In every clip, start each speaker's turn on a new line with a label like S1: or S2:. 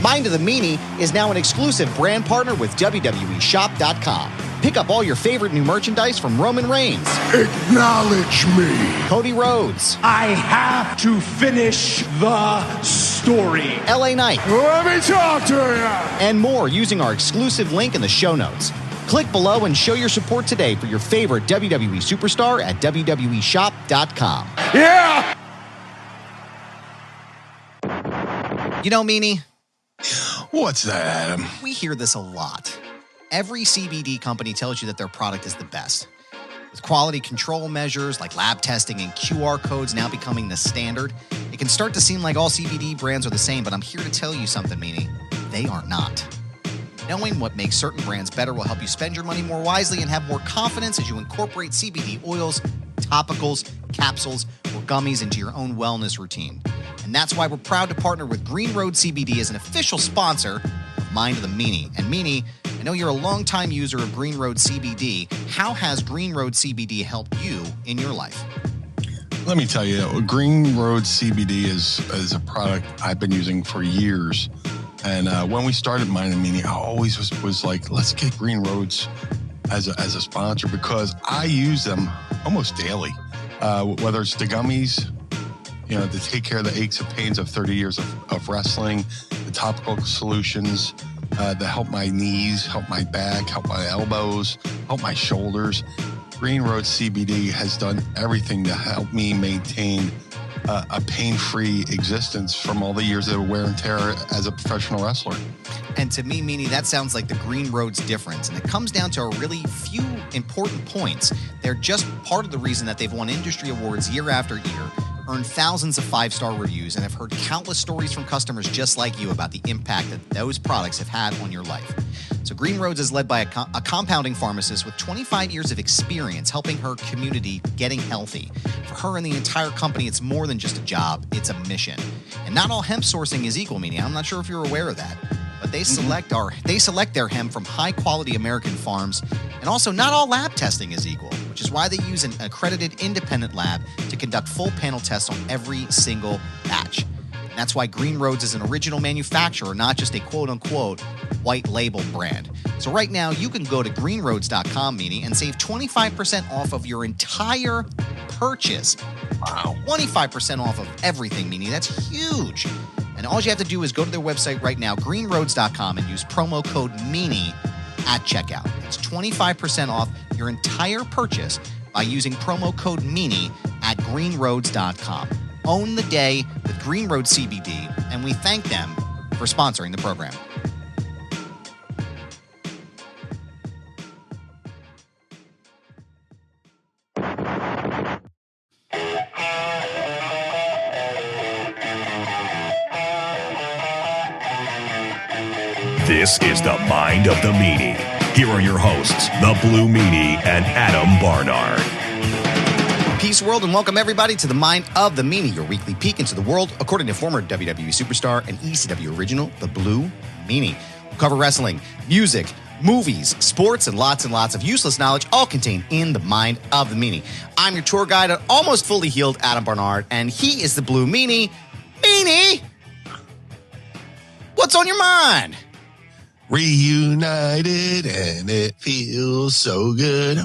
S1: Mind of the Meanie is now an exclusive brand partner with WWEshop.com. Pick up all your favorite new merchandise from Roman Reigns,
S2: Acknowledge me,
S1: Cody Rhodes,
S3: I have to finish the story,
S1: LA Knight,
S2: let me talk to you,
S1: and more using our exclusive link in the show notes. Click below and show your support today for your favorite WWE superstar at WWEshop.com.
S2: Yeah!
S1: You know, Meanie,
S2: What's that, Adam?
S1: we hear this a lot. Every CBD company tells you that their product is the best. With quality control measures like lab testing and QR codes now becoming the standard, it can start to seem like all CBD brands are the same, but I'm here to tell you something, Meanie. They are not. Knowing what makes certain brands better will help you spend your money more wisely and have more confidence as you incorporate CBD oils, topicals, capsules, or gummies into your own wellness routine. And that's why we're proud to partner with Green Road CBD as an official sponsor of Mind of the Meanie. And Meanie, I know you're a longtime user of Green Road CBD. How has Green Road CBD helped you in your life?
S2: Let me tell you, Green Road CBD is a product I've been using for years. And when we started Mind of the Meanie, I always was like, let's get Green Roads as a sponsor because I use them almost daily. Whether it's the gummies, you know, to take care of the aches and pains of 30 years of wrestling, the topical solutions that help my knees, help my back, help my elbows, help my shoulders. Green Road CBD has done everything to help me maintain a pain-free existence from all the years of wear and tear as a professional wrestler.
S1: And to me, Meanie, that sounds like the Green Road's difference. And it comes down to a really few important points. They're just part of the reason that they've won industry awards year after year, earned thousands of five-star reviews, and have heard countless stories from customers just like you about the impact that those products have had on your life. So Green Roads is led by a compounding pharmacist with 25 years of experience helping her community getting healthy. For her and the entire company, it's more than just a job, it's a mission. And not all hemp sourcing is equal, Meanie. I'm not sure if you're aware of that. But they select their hemp from high-quality American farms, and also not all lab testing is equal, which is why they use an accredited independent lab to conduct full panel tests on every single batch. And that's why Green Roads is an original manufacturer, not just a quote-unquote white label brand. So right now, you can go to greenroads.com, Meanie, and save 25% off of your entire purchase. Wow. 25% off of everything, Meanie. That's huge. And all you have to do is go to their website right now, greenroads.com, and use promo code MEANIE at checkout. It's 25% off your entire purchase by using promo code MEANIE at greenroads.com. Own the day with Green Road CBD, and we thank them for sponsoring the program.
S4: This is the Mind of the Meanie. Here are your hosts, the Blue Meanie and Adam Barnard.
S1: Peace, world, and welcome everybody to the Mind of the Meanie, your weekly peek into the world, according to former WWE superstar and ECW original, the Blue Meanie. We'll cover wrestling, music, movies, sports, and lots of useless knowledge, all contained in the Mind of the Meanie. I'm your tour guide, an almost fully healed Adam Barnard, and he is the Blue Meanie. Meanie, what's on your mind?
S2: Reunited and it feels so good.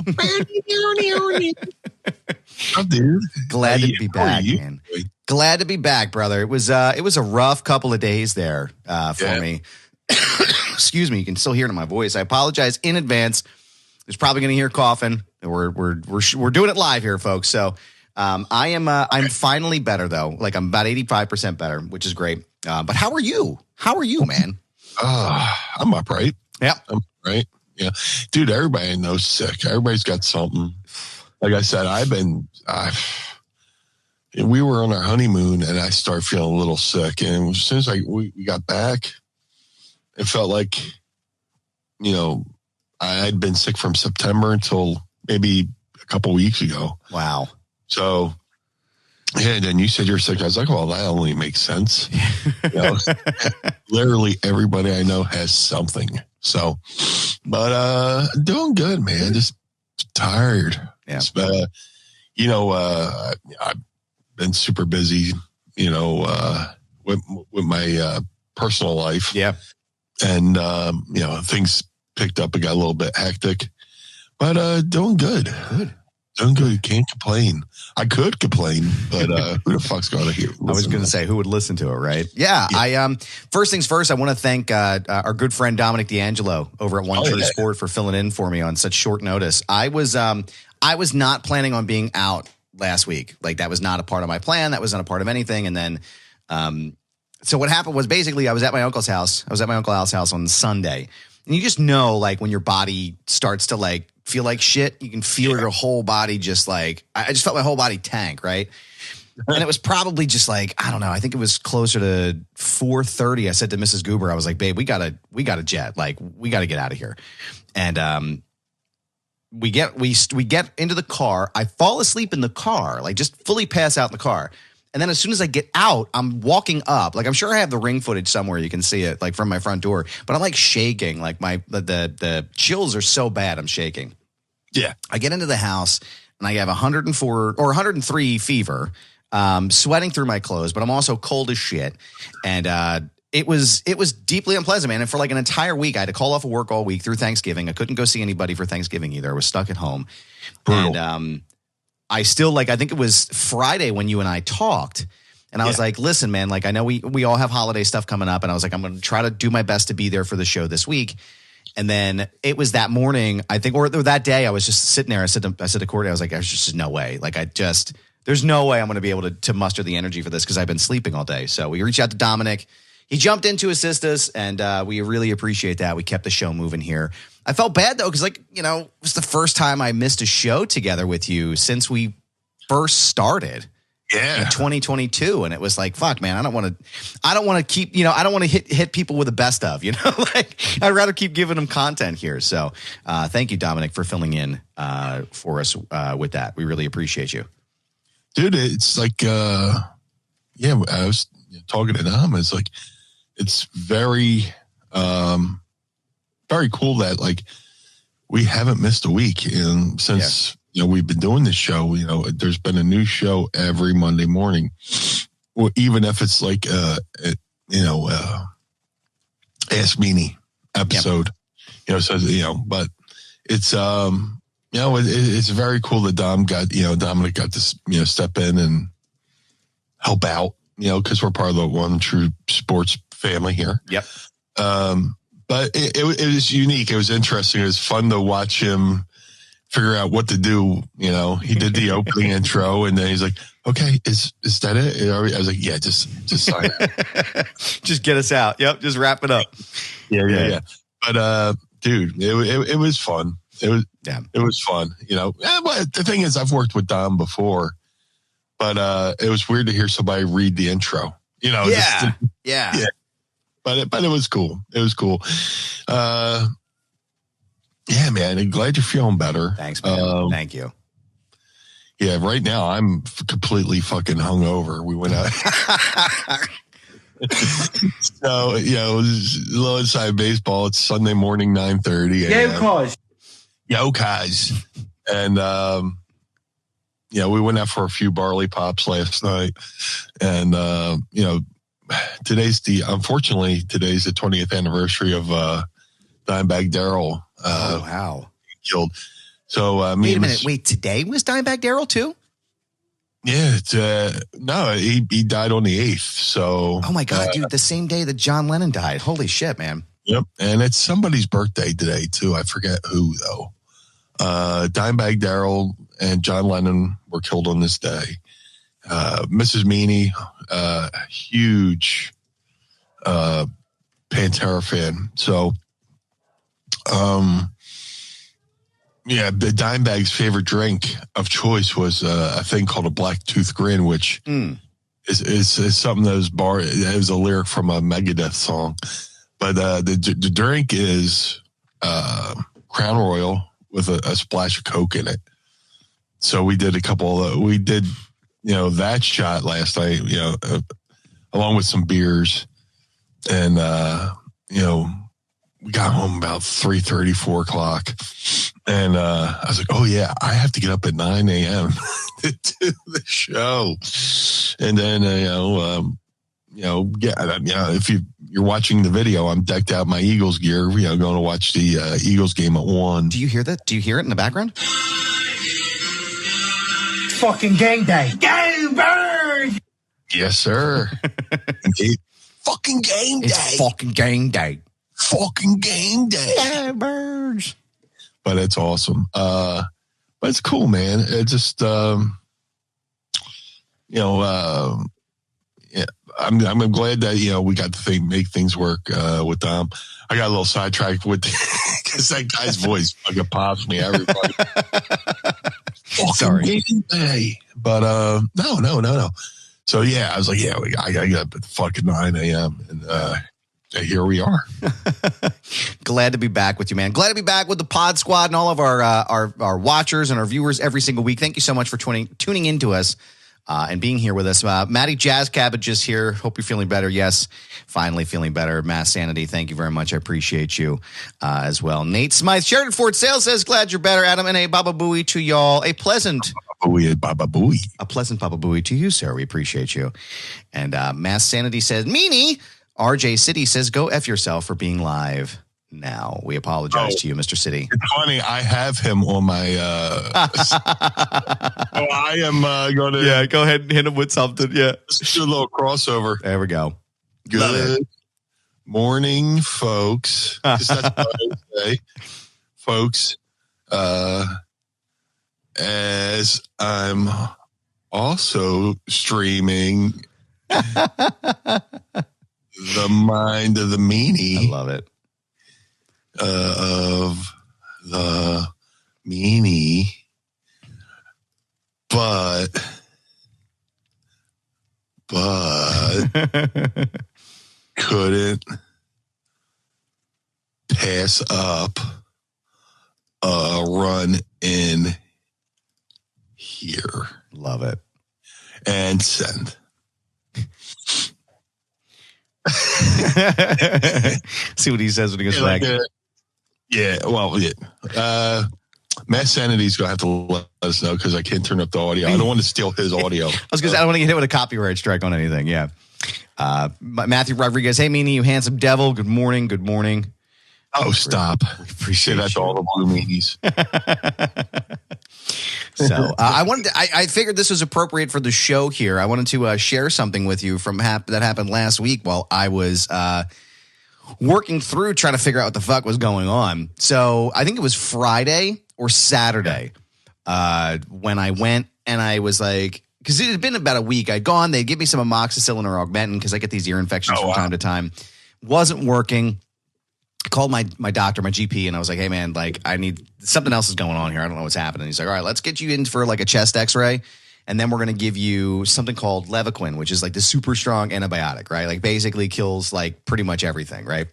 S2: Oh, dude.
S1: Glad to be back, man. Glad to be back, brother. It was a rough couple of days there for me. Excuse me, you can still hear it in my voice. I apologize in advance. There's probably going to hear coughing. We're doing it live here, folks. So I'm finally better though. Like I'm about 85% better, which is great. But how are you? How are you, man?
S2: I'm upright.
S1: Yeah,
S2: I'm right. Yeah, dude. Everybody I know's sick. Everybody's got something. Like I said, we were on our honeymoon and I started feeling a little sick. And as soon as we got back, it felt like, you know, I had been sick from September until maybe a couple weeks ago.
S1: Wow.
S2: So, yeah, and then you said you're sick. I was like, well, that only makes sense. You know, literally everybody I know has something. So, but doing good, man. Just tired.
S1: Yeah.
S2: You know, I've been super busy, you know, with my personal life.
S1: Yeah.
S2: And, things picked up and got a little bit hectic. But doing good. Doing good. Can't complain. I could complain, but who the fuck's going to hear?
S1: I was going to say, who would listen to it, right? Yeah. I first things first, I want to thank our good friend Dominic D'Angelo over at One True Sport for filling in for me on such short notice. I was not planning on being out last week. Like, that was not a part of my plan. That was not a part of anything. And then, so what happened was basically I was at my uncle's house. I was at my Uncle Al's house on Sunday. And you just know, like, when your body starts to, like, feel like shit, you can feel your whole body just like, I just felt my whole body tank, right? And it was probably just like, I don't know, I think it was closer to 4:30. I said to Mrs. Goober, I was like, babe, we got to jet. Like, we got to get out of here. And we get into the car. I fall asleep in the car, like just fully pass out in the car. And then as soon as I get out, I'm walking up. Like, I'm sure I have the ring footage somewhere. You can see it, like, from my front door. But I'm, like, shaking. Like, the chills are so bad, I'm shaking.
S2: Yeah.
S1: I get into the house, and I have 104 or 103 fever, sweating through my clothes. But I'm also cold as shit. And it was deeply unpleasant, man. And for, like, an entire week, I had to call off of work all week through Thanksgiving. I couldn't go see anybody for Thanksgiving either. I was stuck at home. Brutal. And I still, like, I think it was Friday when you and I talked, and I was like, listen, man, like, I know we all have holiday stuff coming up, and I was like, I'm going to try to do my best to be there for the show this week. And then it was that morning, I think, or that day, I was just sitting there. I said to Courtney, I was like, there's just no way. Like, there's no way I'm going to be able to muster the energy for this because I've been sleeping all day. So we reached out to Dominic. He jumped in to assist us, and we really appreciate that. We kept the show moving here. I felt bad, though, because, like, you know, it was the first time I missed a show together with you since we first started in 2022. And it was like, fuck, man, I don't want to keep, you know, I don't want to hit people with the best of, you know, like, I'd rather keep giving them content here. So thank you, Dominic, for filling in for us with that. We really appreciate you.
S2: Dude, it's like, I was talking to Dom. It's like, it's very, very cool that, like, we haven't missed a week since we've been doing this show. You know, there's been a new show every Monday morning, or even if it's like Ask Meanie episode. But it's it's very cool that Dominic got to step in and help out. Because we're part of the One True Sports family here.
S1: Yep.
S2: But it was unique. It was interesting. It was fun to watch him figure out what to do. He did the opening intro, and then he's like, "Okay, is that it?" I was like, "Yeah, just sign it.
S1: Just get us out. Yep, just wrap it up."
S2: Yeah. But dude, it was fun. It was fun. But the thing is, I've worked with Dom before, but it was weird to hear somebody read the intro.
S1: Yeah.
S2: But it was cool. It was cool. Yeah, man. I'm glad you're feeling better.
S1: Thanks, man. Thank you.
S2: Yeah, right now I'm completely fucking hungover. We went out. So, it was a little inside baseball. It's Sunday morning, 9:30. Yo, cuz. And, we went out for a few barley pops last night. And, today's the 20th anniversary of Dimebag Darrell.
S1: Wow.
S2: Killed. So,
S1: wait a minute. Wait, today was Dimebag Darrell too?
S2: Yeah. No, he died on the 8th. So.
S1: Oh my God, dude. The same day that John Lennon died. Holy shit, man.
S2: Yep. And it's somebody's birthday today too. I forget who though. Dimebag Darrell and John Lennon were killed on this day. Mrs. Meanie, huge Pantera fan. So, the Dimebag's favorite drink of choice was a thing called a Black Tooth Grin, which is something that was it was a lyric from a Megadeth song. But the drink is Crown Royal with a splash of Coke in it. So we did that shot last night, along with some beers. And, we got home about 3:30, 4 o'clock. And I was like, oh, yeah, I have to get up at 9 a.m. to do the show. And then, if you're watching the video, I'm decked out in my Eagles gear, going to watch the Eagles game at 1.
S1: Do you hear that? Do you hear it in the background?
S3: Fucking gang day. Gang bird!
S2: Yes, sir. Fucking game day.
S1: It's fucking gang day.
S2: Fucking game day.
S1: Yeah, birds.
S2: But it's awesome. But it's cool, man. It just, yeah, I'm glad that, we got to make things work with Dom. I got a little sidetracked with because that guy's voice fucking pops me, everybody.
S1: Sorry.
S2: But no. So yeah, I was like, I got up at fucking 9 a.m. and here we are.
S1: Glad to be back with you, man. Glad to be back with the Pod Squad and all of our watchers and our viewers every single week. Thank you so much for tuning into us and being here with us. Maddie Jazz Cabbage is here. Hope you're feeling better. Yes, finally feeling better. Mass Sanity, thank you very much. I appreciate you as well. Nate Smythe, Sheridan Ford Sales says, glad you're better. Adam, and a Baba Booey to y'all. A pleasant
S2: Baba Booey.
S1: A pleasant Baba Booey to you, sir. We appreciate you. And Mass Sanity says, Meanie. RJ City says, go F yourself for being live now. We apologize to you, Mr. City.
S2: It's funny. I have him on my... I am going to...
S1: Yeah, go ahead and hit him with something. Yeah.
S2: Let's do a little crossover.
S1: There we go.
S2: Good morning, folks. That's what I say. Folks, as I'm also streaming... The mind of the meanie.
S1: I love it.
S2: Of the meanie. But couldn't pass up a run in here.
S1: Love it.
S2: And send.
S1: See what he says when he goes back.
S2: Mass Sanity's gonna have to let us know because I can't turn up the audio. I don't want to steal his audio.
S1: I don't want to get hit with a copyright strike on anything. Yeah. Matthew Rodriguez, hey Meanie, you handsome devil. Good morning. Good morning.
S2: Oh, stop!
S1: Appreciate
S2: that to all the Blue Meanies.
S1: So I figured this was appropriate for the show here. I wanted to share something with you that happened last week while I was working through trying to figure out what the fuck was going on. So I think it was Friday or Saturday when I went and I was like, because it had been about a week. I'd gone, they'd give me some amoxicillin or Augmentin because I get these ear infections from time to time. Wasn't working. Called my doctor, my GP, and I was like, hey, man, like, I need something else is going on here. I don't know what's happening. He's like, all right, let's get you in for like a chest x-ray. And then we're going to give you something called Levaquin, which is like the super strong antibiotic, right? Like basically kills like pretty much everything, right?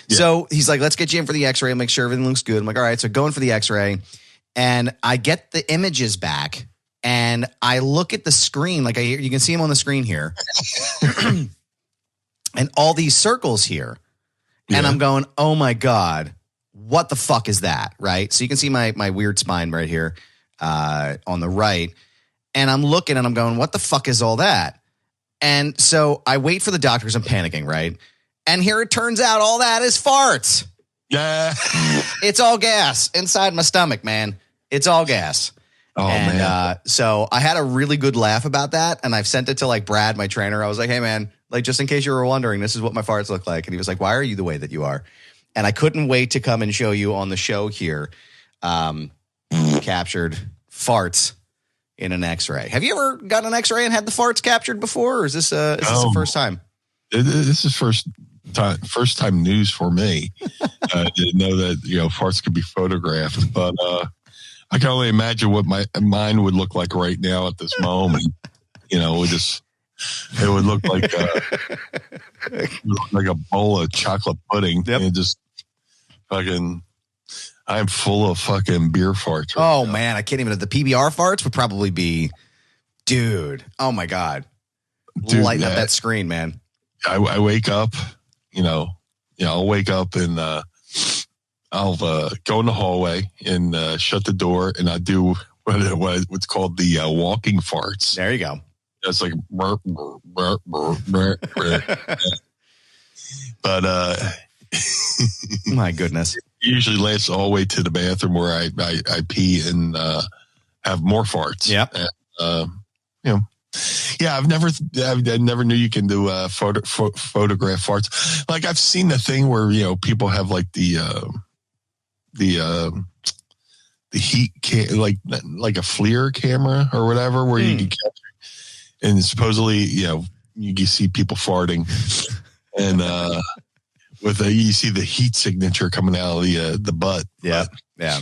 S1: Yeah. So he's like, let's get you in for the x-ray and make sure everything looks good. I'm like, all right, so going for the x-ray. And I get the images back and I look at the screen, like you can see them on the screen here. And all these circles here. Yeah. And I'm going, oh my God, what the fuck is that? Right. So you can see my weird spine right here on the right. And I'm looking and I'm going, what the fuck is all that? And so I wait for the doctor because I'm panicking, right? And here it turns out all that is farts.
S2: Yeah.
S1: It's all gas inside my stomach, man. It's all gas.
S2: Oh, man.
S1: So I had a really good laugh about that. And I've sent it to like Brad, my trainer. I was like, hey, man, like just in case you were wondering, this is what my farts look like. And he was like, why are you the way that you are? And I couldn't wait to come and show you on the show here. Captured farts in an x-ray. Have you ever gotten an x-ray and had the farts captured before? Or is this the first time?
S2: This is first time news for me. I didn't know that, farts could be photographed, but I can only imagine what my mind would look like right now at this moment. It would look like a bowl of chocolate pudding. Yep. And just fucking, I'm full of fucking beer farts.
S1: Right now. Man, I can't even. The PBR farts would probably be, dude. Oh my God, lighten up that screen, man.
S2: I wake up, I'll wake up and I'll go in the hallway and shut the door, and I do what's called the walking farts.
S1: There you go.
S2: It's like, But
S1: my goodness,
S2: it usually lasts all the way to the bathroom where I pee and have more farts.
S1: Yeah.
S2: Yeah, I never knew you can do photograph farts. Like I've seen the thing where people have like the heat like a FLIR camera or whatever where you can capture, and supposedly you can see people farting, and you see the heat signature coming out of the butt.
S1: Yeah, yeah.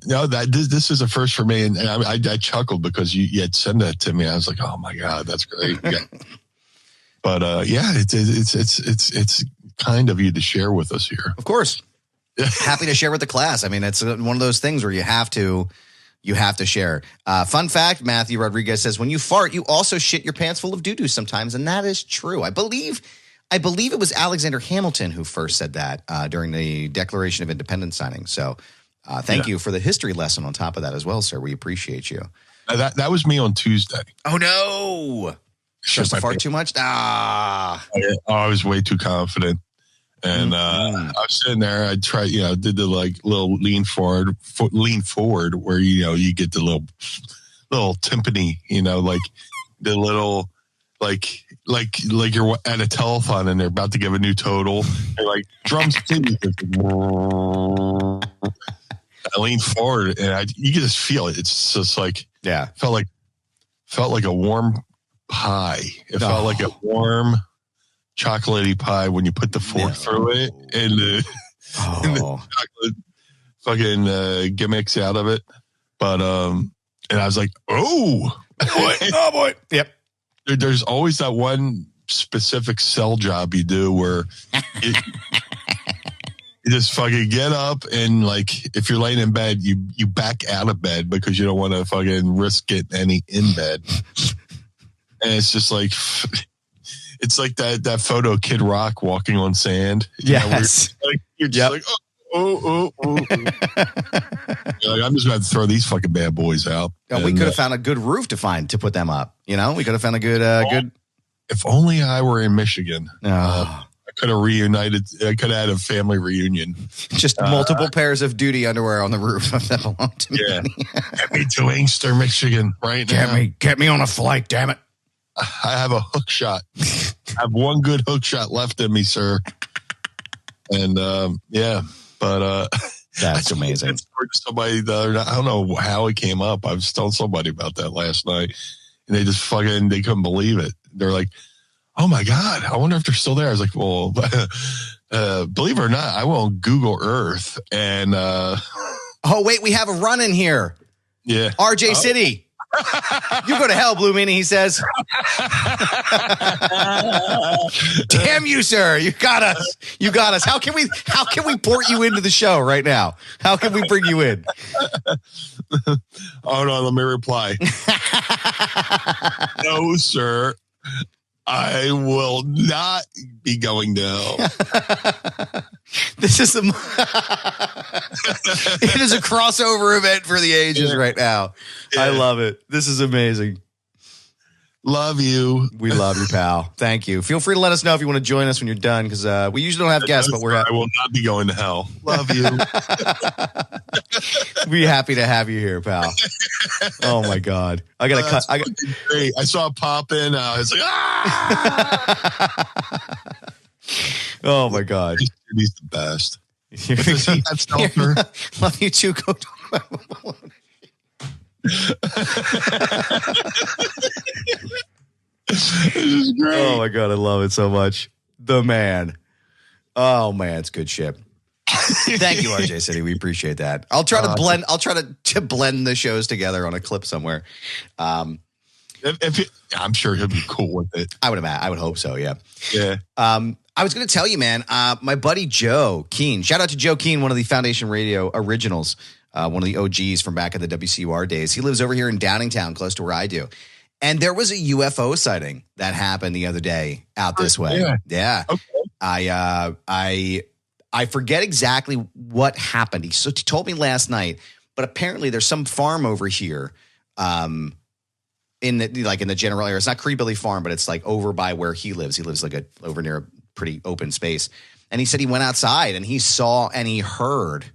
S2: No, this is a first for me, and I chuckled because you had sent that to me. I was like, oh my god, that's great. Yeah. But it's kind of you to share with us here.
S1: Of course, happy to share with the class. I mean, it's one of those things where you have to share. Fun fact: Matthew Rodriguez says, when you fart, you also shit your pants full of doo-doo sometimes, and that is true. I believe it was Alexander Hamilton who first said that during the Declaration of Independence signing. So. Thank you for the history lesson on top of that as well, sir. We appreciate you.
S2: That was me on Tuesday.
S1: Oh, no. Just fart too much? I
S2: was way too confident. And I was sitting there. I tried, did the little lean forward where, you get the little timpani, like the little, like you're at a telethon and they're about to give a new total. They're like, drums, please. I leaned forward and you can just feel it. It's just like, felt like a warm pie. It felt like a warm chocolatey pie when you put the fork through it and the chocolate fucking gimmicks out of it. But, and I was like, oh boy.
S1: Yep.
S2: There's always that one specific cell job you do where you just fucking get up and if you're laying in bed, you back out of bed because you don't want to fucking risk getting any in bed. And it's just like, it's like that photo of Kid Rock walking on sand.
S1: Yes.
S2: You're just like, oh. You're like, I'm just going to throw these fucking bad boys out.
S1: We could have found a good roof to put them up. We could have found a good.
S2: If only I were in Michigan.
S1: Oh.
S2: I could have reunited. I could have had a family reunion.
S1: Just multiple pairs of duty underwear on the roof that belong to me.
S2: Yeah. Get me to Inkster, Michigan right now.
S1: Get me on a flight, damn it.
S2: I have a hook shot. I have one good hook shot left in me, sir. And
S1: that's amazing.
S2: Somebody the other night, I don't know how it came up. I was telling somebody about that last night, and they just they couldn't believe it. They're like, oh my God, I wonder if they're still there. I was like, well, believe it or not, I won't Google Earth. And
S1: oh, wait, we have a run in here.
S2: Yeah.
S1: RJ City. You go to hell, Blue Meanie, he says. Damn you, sir. You got us. How can we port you into the show right now? How can we bring you in?
S2: Hold on, let me reply. No, sir. I will not be going to hell.
S1: This is it is a crossover event for the ages right now. Yeah. I love it. This is amazing.
S2: Love you.
S1: We love you, pal. Thank you. Feel free to let us know if you want to join us when you're done, because we usually don't have guests, but
S2: I will not be going to hell. Love you.
S1: Be happy to have you here, pal. Oh my God. I gotta cut.
S2: Great. I saw it pop in. I was like, ah!
S1: Oh my God.
S2: He's the best.
S1: Love you too. Go Oh my God, I love it so much. The man. Oh man, it's good shit. Thank you, RJ City. We appreciate that. I'll try to blend. I'll try to blend the shows together on a clip somewhere. I'm
S2: sure he'll be cool with it.
S1: I would hope so. Yeah.
S2: Yeah.
S1: I was going to tell you, man. My buddy Joe Keene. Shout out to Joe Keene, one of the Foundation Radio originals. One of the OGs from back in the WCUR days. He lives over here in Downingtown, close to where I do. And there was a UFO sighting that happened the other day out this way. Yeah. Okay. I forget exactly what happened. He told me last night, but apparently there's some farm over here in the general area. It's not Creebilly Farm, but it's like over by where he lives. He lives over near a pretty open space. And he said he went outside and he saw and he heard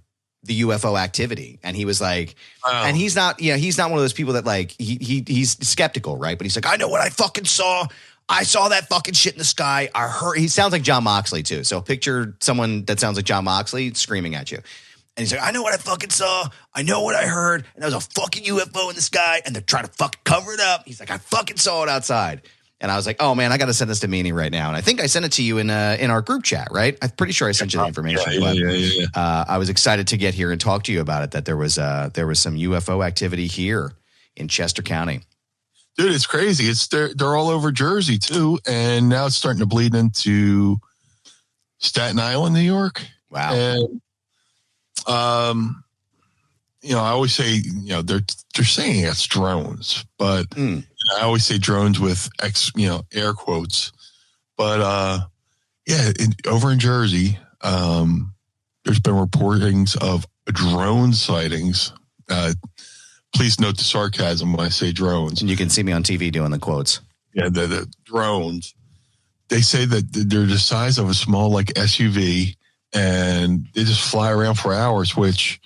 S1: the UFO activity. And he was like, and he's not one of those people that like, he's skeptical, right? But he's like, I know what I fucking saw. I saw that fucking shit in the sky. I heard. He sounds like John Moxley too. So picture someone that sounds like John Moxley screaming at you. And he's like, I know what I fucking saw. I know what I heard. And there was a fucking UFO in the sky and they're trying to fucking cover it up. He's like, I fucking saw it outside. And I was like, oh man, I got to send this to Meanie right now. And I think I sent it to you in our group chat, right? I'm pretty sure I sent you the information.
S2: Yeah.
S1: I was excited to get here and talk to you about it, that there was some UFO activity here in Chester County.
S2: Dude, it's crazy. They're all over Jersey too, and now it's starting to bleed into Staten Island, New York.
S1: Wow.
S2: And I always say, they're saying it's drones, but I always say drones with air quotes. But over in Jersey, there's been reportings of drone sightings. Please note the sarcasm when I say drones.
S1: And you can see me on TV doing the quotes.
S2: Yeah, the drones. They say that they're the size of a small like SUV, and they just fly around for hours. Which,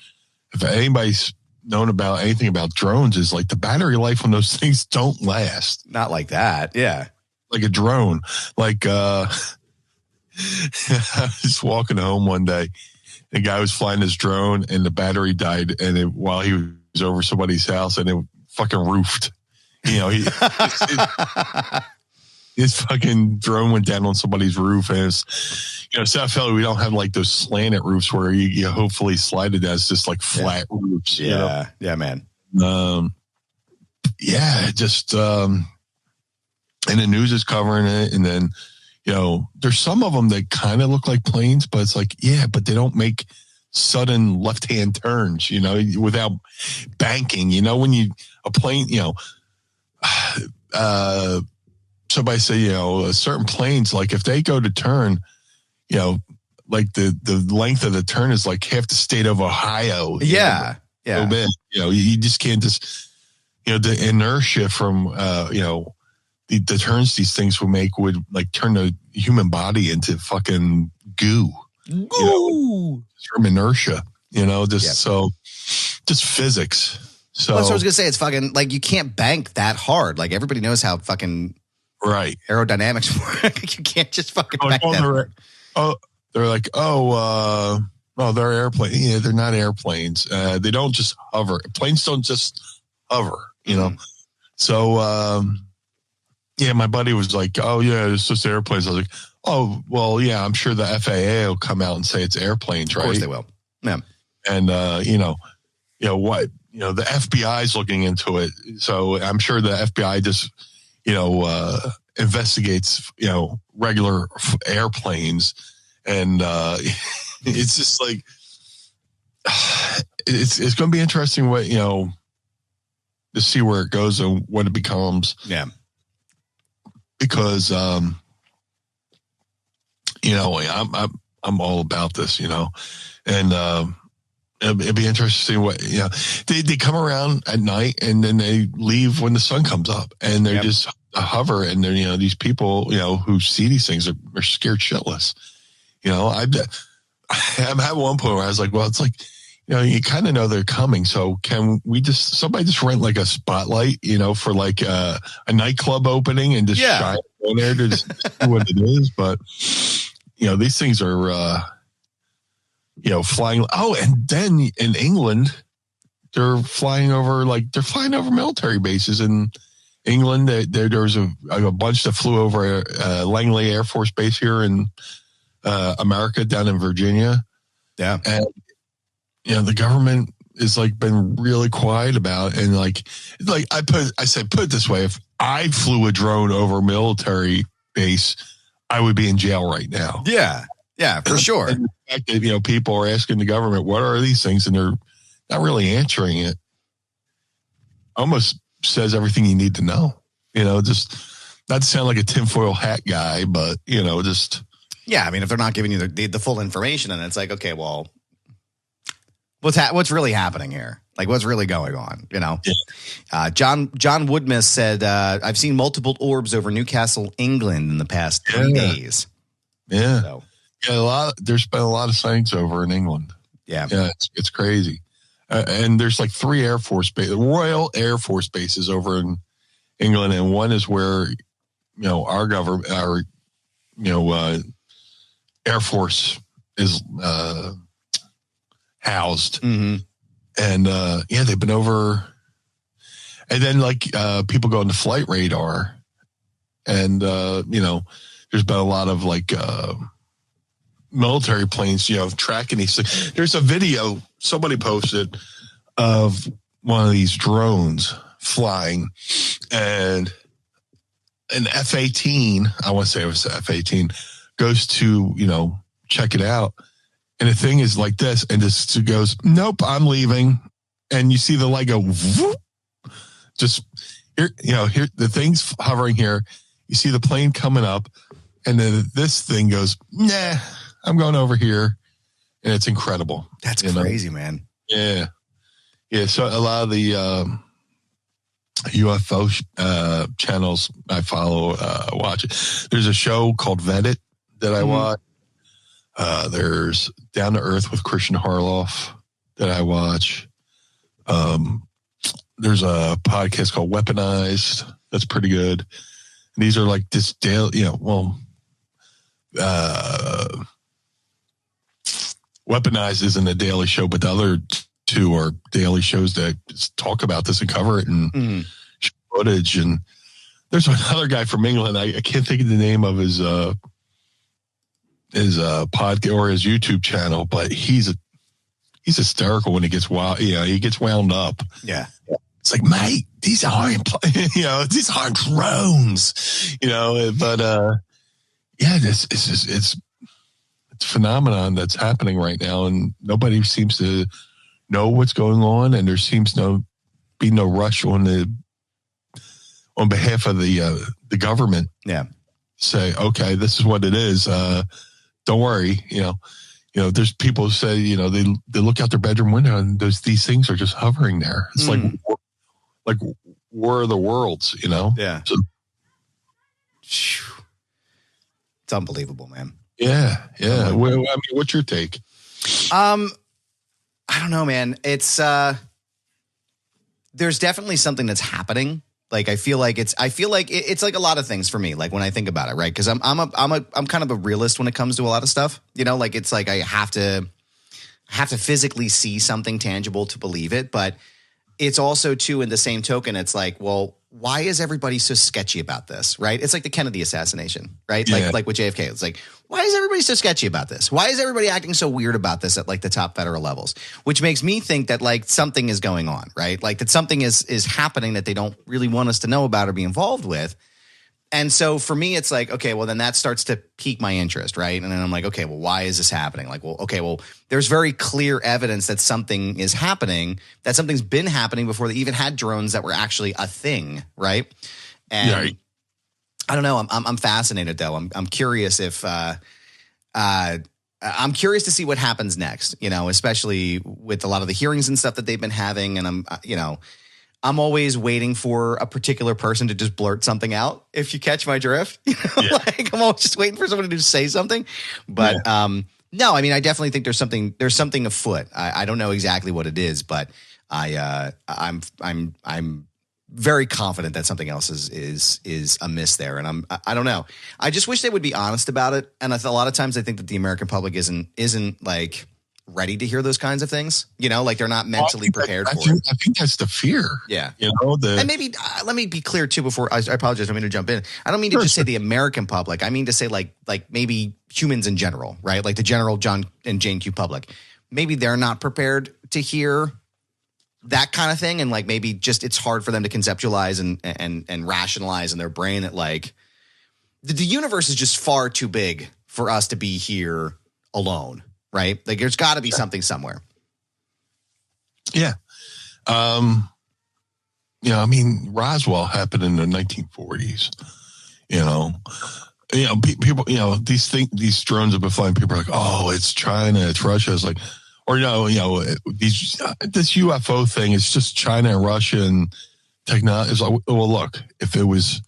S2: if anybody's known about anything about drones, is like the battery life on those things don't last.
S1: Not like that. Yeah,
S2: like a drone. Like I was walking home one day. The guy was flying his drone, and the battery died, and while he was over somebody's house, and it fucking roofed. His fucking drone went down on somebody's roof, and it's, South Philly, we don't have like those slanted roofs where you hopefully slide it down. It's just like flat roofs.
S1: Yeah, man.
S2: Just and the news is covering it, and then there's some of them that kind of look like planes, but it's like, but they don't make sudden left-hand turns, without banking. When a plane, somebody say, certain planes, like if they go to turn, like the length of the turn is like half the state of Ohio.
S1: Yeah.
S2: So big. You just can't the inertia from, the turns these things would like turn the human body into fucking goo. From inertia, just physics. So
S1: that's what I was gonna say. It's fucking like you can't bank that hard. Like everybody knows how fucking aerodynamics work. You can't just fucking bank that.
S2: They're like, they're airplanes. Yeah, they're not airplanes. They don't just hover. Planes don't just hover. So my buddy was like, oh yeah, it's just airplanes. I was like, oh, well, yeah, I'm sure the FAA will come out and say it's airplanes, right?
S1: Of course they will. Yeah.
S2: And, the FBI is looking into it. So I'm sure the FBI just, investigates, regular airplanes. And it's just like, it's going to be interesting what, to see where it goes and what it becomes.
S1: Yeah.
S2: Because, I'm all about this, and it'd be interesting what they come around at night and then they leave when the sun comes up, and they're just hover, and they're these people who see these things are scared shitless. I'm at one point where I was like, well, it's like you kind of know they're coming, so can we somebody just rent like a spotlight for like a nightclub opening and just shine on there to just see what it is. But these things are flying. Oh, and then in England, they're flying over military bases in England. There was a bunch that flew over Langley Air Force Base here in America, down in Virginia.
S1: Yeah.
S2: And the government is like been really quiet about it. And like I said, put it this way: if I flew a drone over a military base, I would be in jail right now.
S1: Yeah, for sure.
S2: And the fact that, people are asking the government, what are these things? And they're not really answering it. Almost says everything you need to know. Just not to sound like a tinfoil hat guy, but, just.
S1: Yeah, I mean, if they're not giving you the full information, and it's like, okay, well, what's really happening here? Like, what's really going on?
S2: Yeah.
S1: John Woodmiss said, I've seen multiple orbs over Newcastle, England in the past 3 days.
S2: Yeah.
S1: So,
S2: Yeah, there's been a lot of sightings over in England.
S1: yeah.
S2: Yeah, it's crazy. And there's like 3 Air Force Royal Air Force bases over in England, and one is where our government, Air Force is housed,
S1: Mm-hmm.
S2: and they've been over, and then people go into flight radar, and there's been a lot of military planes, tracking these things. There's a video somebody posted of one of these drones flying, and an F-18, I want to say it was F-18, goes to, check it out. And the thing is like this, and just goes, nope, I'm leaving. And you see the light go, whoop, just here, here, the thing's hovering here. You see the plane coming up, and then this thing goes, nah, I'm going over here. And it's incredible.
S1: That's crazy, man.
S2: Yeah. Yeah. So a lot of the UFO channels I follow, watch it. There's a show called Vetted that I watch. There's Down to Earth with Christian Harloff that I watch. There's a podcast called Weaponized that's pretty good. And these are like this daily, Weaponized isn't a daily show, but the other 2 are daily shows that just talk about this and cover it and show footage. And there's another guy from England. I can't think of the name of his podcast or his YouTube channel, but he's hysterical when he gets wild. He gets wound up.
S1: Yeah.
S2: It's like, mate, these aren't drones, but it's a phenomenon that's happening right now, and nobody seems to know what's going on, and there seems to be no rush on behalf of the government.
S1: Yeah.
S2: Say, okay, this is what it is. Don't worry, there's people who say, they look out their bedroom window and these things are just hovering there. It's like War of the Worlds,
S1: Yeah.
S2: So,
S1: it's unbelievable, man.
S2: Yeah. Yeah. Well, what's your take?
S1: I don't know, man. It's there's definitely something that's happening. I feel like it's like a lot of things for me. Like when I think about it, right? Because I'm kind of a realist when it comes to a lot of stuff. It's like I have to physically see something tangible to believe it. But it's also too, in the same token, it's like, well, why is everybody so sketchy about this, right? It's like the Kennedy assassination, right?
S2: Yeah.
S1: Like with JFK. It's like, why is everybody so sketchy about this? Why is everybody acting so weird about this at the top federal levels? Which makes me think that something is going on, right? That something is happening that they don't really want us to know about or be involved with. And so for me, it's like, okay, well, then that starts to pique my interest, right? And then I'm like, okay, well, why is this happening? There's very clear evidence that something is happening, that something's been happening before they even had drones that were actually a thing, right? And
S2: Yeah.
S1: I don't know. I'm fascinated though. I'm curious if I'm curious to see what happens next. Especially with a lot of the hearings and stuff that they've been having, and I'm always waiting for a particular person to just blurt something out. If you catch my drift,
S2: Yeah.
S1: I'm always just waiting for someone to just say something. But no, I definitely think there's something afoot. I don't know exactly what it is, but I'm very confident that something else is amiss there. And I don't know. I just wish they would be honest about it. And a lot of times I think that the American public isn't like ready to hear those kinds of things. They're not mentally prepared for it.
S2: I think that's the fear.
S1: Yeah.
S2: And
S1: maybe let me be clear too before I apologize. I mean to jump in. I don't mean to just say the American public. I mean to say like maybe humans in general, right? Like the general John and Jane Q public. Maybe they're not prepared to hear that kind of thing. And maybe just it's hard for them to conceptualize and rationalize in their brain that the universe is just far too big for us to be here alone. Right? There's got to be something somewhere.
S2: Yeah. Roswell happened in the 1940s. People, these drones have been flying. People are like, oh, it's China, it's Russia. It's like, this UFO thing is just China and Russia and technology. It's like, well, look, if it was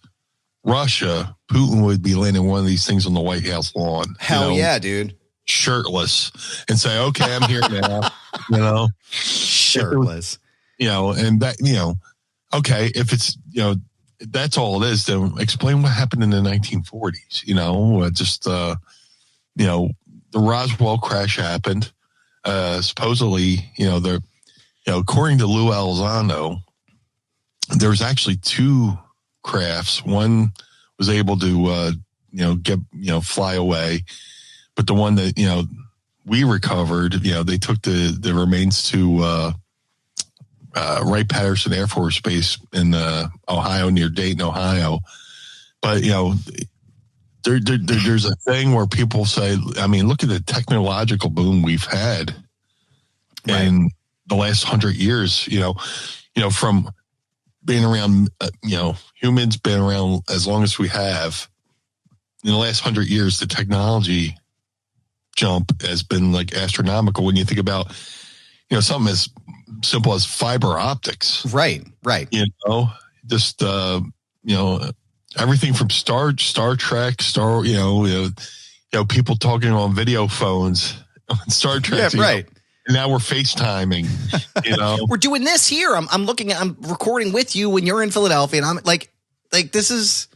S2: Russia, Putin would be landing one of these things on the White House lawn.
S1: Hell yeah, dude.
S2: Shirtless and say, okay, I'm here now,
S1: Shirtless.
S2: And that, okay, if it's, that's all it is, then explain what happened in the 1940s, the Roswell crash happened. Supposedly, according to Lou Elizondo, there was actually two crafts. One was able to, fly away, but the one that, we recovered, they took the remains to Wright-Patterson Air Force Base in Ohio, near Dayton, Ohio. But, there's a thing where people say, I mean, look at the technological boom we've had in the last 100 years, from being around, humans been around as long as we have. In the last 100 years, the technology jump has been like astronomical when you think about, something as simple as fiber optics.
S1: Right.
S2: Just, everything from Star Trek, people talking on video phones on Star Trek.
S1: Yeah, right.
S2: And now we're FaceTiming,
S1: We're doing this here. I'm recording with you when you're in Philadelphia, and I'm like this is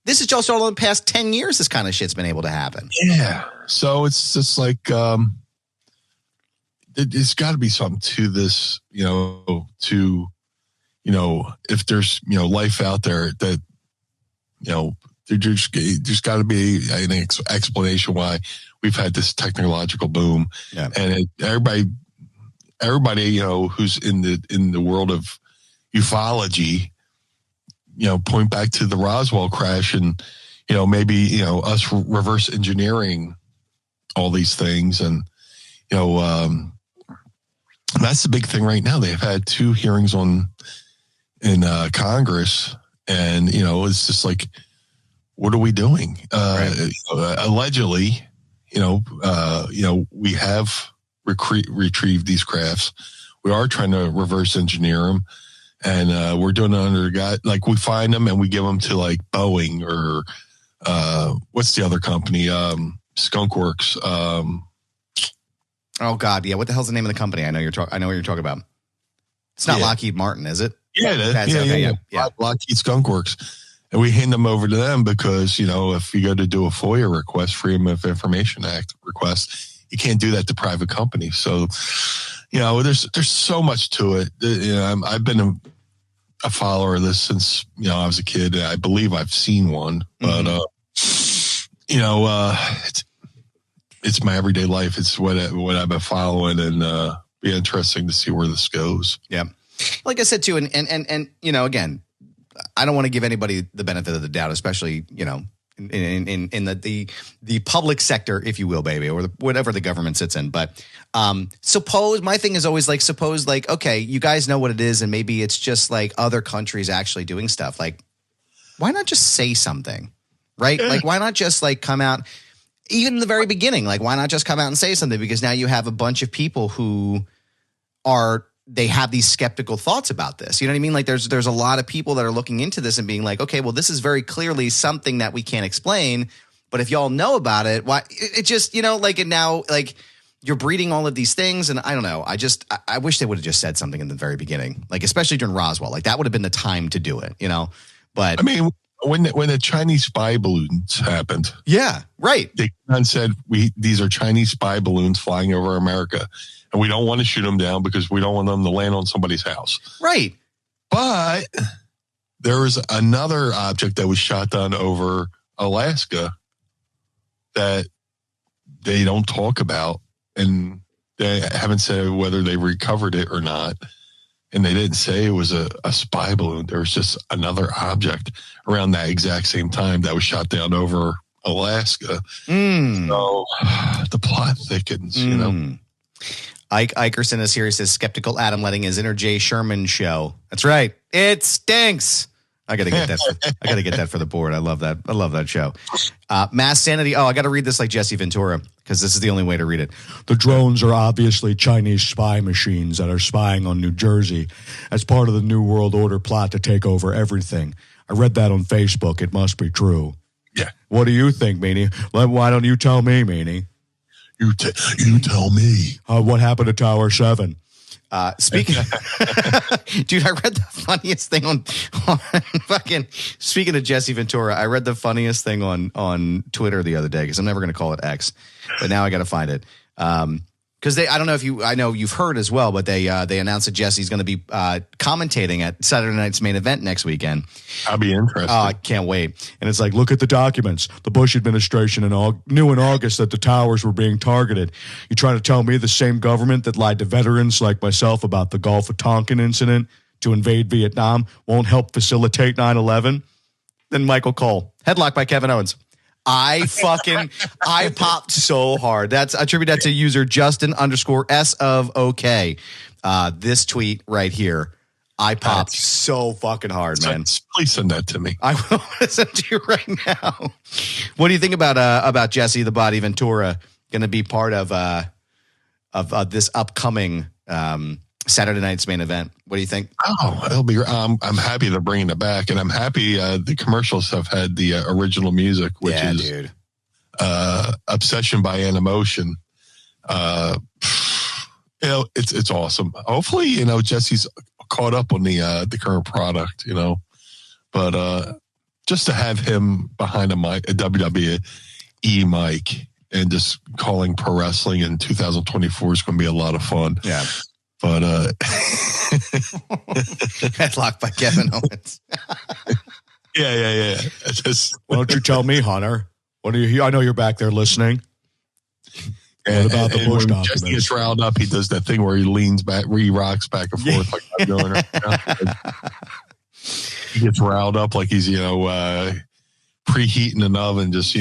S1: just all in the past 10 years. This kind of shit's been able to happen.
S2: Yeah. So it's just like, there's got to be something to this, if there's, life out there that, there's got to be an explanation why we've had this technological boom.
S1: Yeah.
S2: And everybody, who's in the world of ufology, point back to the Roswell crash and, maybe, us reverse engineering all these things. And, that's the big thing right now. They've had 2 hearings in Congress, and, it's just like, what are we doing? Allegedly, we have retrieved these crafts. We are trying to reverse engineer them, and we're doing it under like we find them and we give them to like Boeing or what's the other company? Skunk Works.
S1: Oh God, yeah. What the hell's the name of the company? I know what you're talking about. It's not Lockheed Martin, is it?
S2: Yeah, it is. Yeah. Lockheed Skunk Works. And we hand them over to them because, if you go to do a FOIA request, Freedom of Information Act request, you can't do that to private companies. So, there's so much to it. I've been a follower of this since, I was a kid. I believe I've seen one, but, it's my everyday life. It's what I've been following, and be interesting to see where this goes.
S1: Yeah. Like I said, too, and again, I don't want to give anybody the benefit of the doubt, especially, in the public sector, if you will, baby, or whatever the government sits in. But my thing is always suppose okay, you guys know what it is, and maybe it's just like other countries actually doing stuff. Like, why not just say something, right? Yeah. Like, why not just come out, even in the very beginning? Like, why not just come out and say something? Because now you have a bunch of people who they have these skeptical thoughts about this. You know what I mean? Like there's a lot of people that are looking into this and being like, okay, well, this is very clearly something that we can't explain, but if y'all know about it, why it just, and now you're breeding all of these things. And I don't know. I wish they would have just said something in the very beginning, especially during Roswell, that would have been the time to do it, but
S2: I mean, when the Chinese spy balloons happened.
S1: Yeah. Right.
S2: They said, these are Chinese spy balloons flying over America. And we don't want to shoot them down because we don't want them to land on somebody's house.
S1: Right.
S2: But there was another object that was shot down over Alaska that they don't talk about. And they haven't said whether they recovered it or not. And they didn't say it was a spy balloon. There was just another object around that exact same time that was shot down over Alaska. So the plot thickens,
S1: Ike Ikerson is here. He says, skeptical Adam letting his inner Jay Sherman show. That's right. It stinks. I got to get that. I got to get that for the board. I love that. I love that show. Mass Sanity. Oh, I got to read this like Jesse Ventura because this is the only way to read it. The drones are obviously Chinese spy machines that are spying on New Jersey as part of the New World Order plot to take over everything.
S5: I read that on Facebook. It must be true.
S2: Yeah.
S5: What do you think, Meanie? Why don't you tell me, Meanie?
S2: You tell me.
S5: What happened to Tower 7?
S1: Speaking dude, I read the funniest thing on fucking, speaking of Jesse Ventura, I read the funniest thing on Twitter the other day, because I'm never going to call it X, but now I got to find it. Because I don't know if I know you've heard as well, but they announced that Jesse's going to be commentating at Saturday night's main event next weekend.
S2: I'll be interested.
S1: Oh, I can't wait.
S5: And it's like, look at the documents. The Bush administration knew in August that the towers were being targeted. You trying to tell me the same government that lied to veterans like myself about the Gulf of Tonkin incident to invade Vietnam won't help facilitate 9/11? Then Michael Cole. Headlock by Kevin Owens. I popped so hard. I attribute that to user Justin_S of OK. This tweet right here. I popped so fucking hard, man.
S2: Please send that to me.
S1: I will send it to you right now. What do you think about Jesse the Body Ventura going to be part of this upcoming Saturday night's main event? What do you think?
S2: Oh, it'll be. I'm happy they're bringing it back, and I'm happy the commercials have had the original music, which is
S1: dude.
S2: "Obsession" by Animotion. It's awesome. Hopefully, Jesse's caught up on the current product, but just to have him behind a mic, a WWE mic, and just calling pro wrestling in 2024 is going to be a lot of fun.
S1: Yeah.
S2: But
S1: Headlock by Kevin Owens.
S2: yeah.
S5: Why don't you tell me, Hunter? What do you? I know you're back there listening. What about the Bush documents?
S2: Jesse gets riled up. He does that thing where he leans back, where he rocks back and forth like I'm doing right now. He gets riled up like he's preheating an oven. It's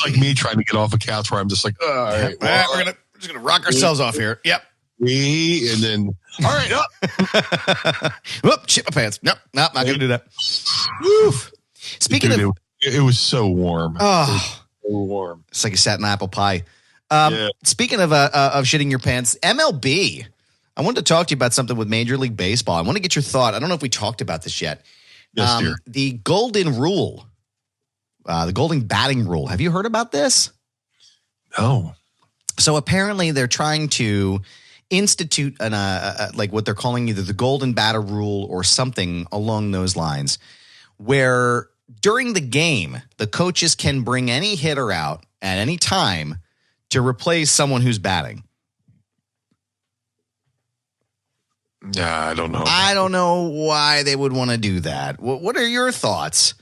S2: like me trying to get off a couch where I'm just like, all right,
S1: we're just gonna rock ourselves off here. Yep.
S2: And then, all right, up.
S1: Whoop, shit my pants. Nope, not gonna do that. Woof. Speaking of,
S2: it was so warm.
S1: Oh,
S2: so warm.
S1: It's like you sat in apple pie. Speaking of shitting your pants, MLB. I wanted to talk to you about something with Major League Baseball. I want to get your thought. I don't know if we talked about this yet.
S2: Yes, dear.
S1: The golden rule. The golden batting rule. Have you heard about this?
S2: No.
S1: So apparently they're trying to institute like what they're calling either the golden batter rule or something along those lines, where during the game, the coaches can bring any hitter out at any time to replace someone who's batting.
S2: Yeah, I don't know.
S1: I don't know why they would want to do that. What are your thoughts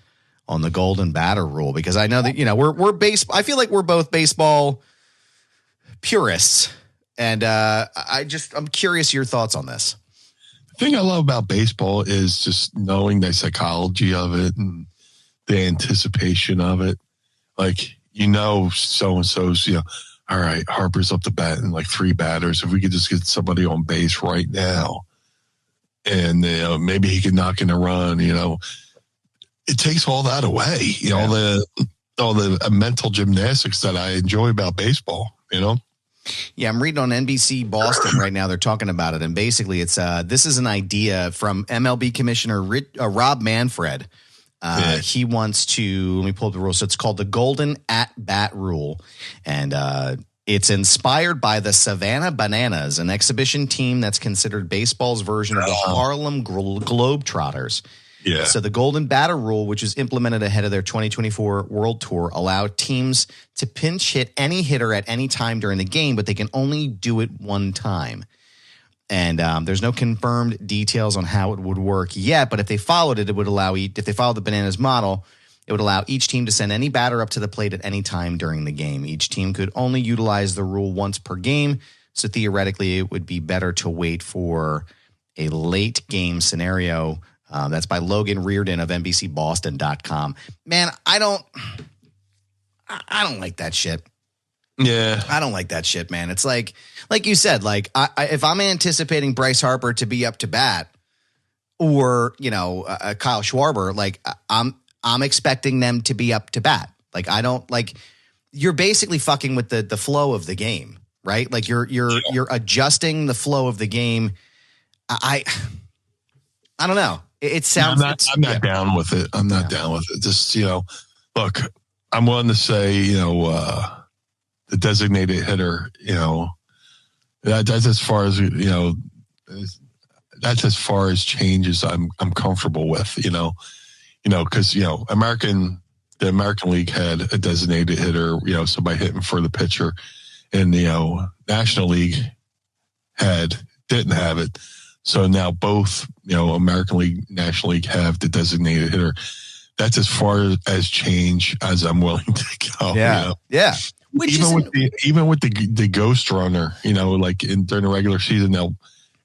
S1: on the golden batter rule? Because I know that, we're baseball. I feel like we're both baseball purists. And I'm curious your thoughts on this.
S2: The thing I love about baseball is just knowing the psychology of it and the anticipation of it. Like, so-and-so's, all right, Harper's up to bat in like 3 batters. If we could just get somebody on base right now and maybe he could knock in a run, it takes all that away, all the mental gymnastics that I enjoy about baseball,
S1: Yeah, I'm reading on NBC Boston right now. They're talking about it. And basically it's this is an idea from MLB Commissioner Rob Manfred. He wants to, let me pull up the rule. So it's called the Golden At-Bat Rule. And it's inspired by the Savannah Bananas, an exhibition team that's considered baseball's version of the Harlem Globetrotters.
S2: Yeah.
S1: So the Golden Batter Rule, which was implemented ahead of their 2024 World Tour, allowed teams to pinch hit any hitter at any time during the game, but they can only do it one time. And there's no confirmed details on how it would work yet, but if they followed it, it would allow if they followed the Bananas model, it would allow each team to send any batter up to the plate at any time during the game. Each team could only utilize the rule once per game, so theoretically it would be better to wait for a late game scenario. That's by Logan Reardon of NBCBoston.com. Man, I don't like that shit.
S2: Yeah.
S1: I don't like that shit, man. It's like you said, like if I'm anticipating Bryce Harper to be up to bat or, Kyle Schwarber, like I'm expecting them to be up to bat. Like I don't like, you're basically fucking with the flow of the game, right? Like you're adjusting the flow of the game. I don't know. It sounds.
S2: I'm not down with it. I'm not down with it. Just look, I'm willing to say the designated hitter. That's as far as that's as far as change as I'm comfortable with. Because the American League had a designated hitter. Somebody hitting for the pitcher, and National League didn't have it. So now both, American League, National League have the designated hitter. That's as far as change as I'm willing to go.
S1: Yeah. Yeah.
S2: Even with the ghost runner, like during the regular season, they'll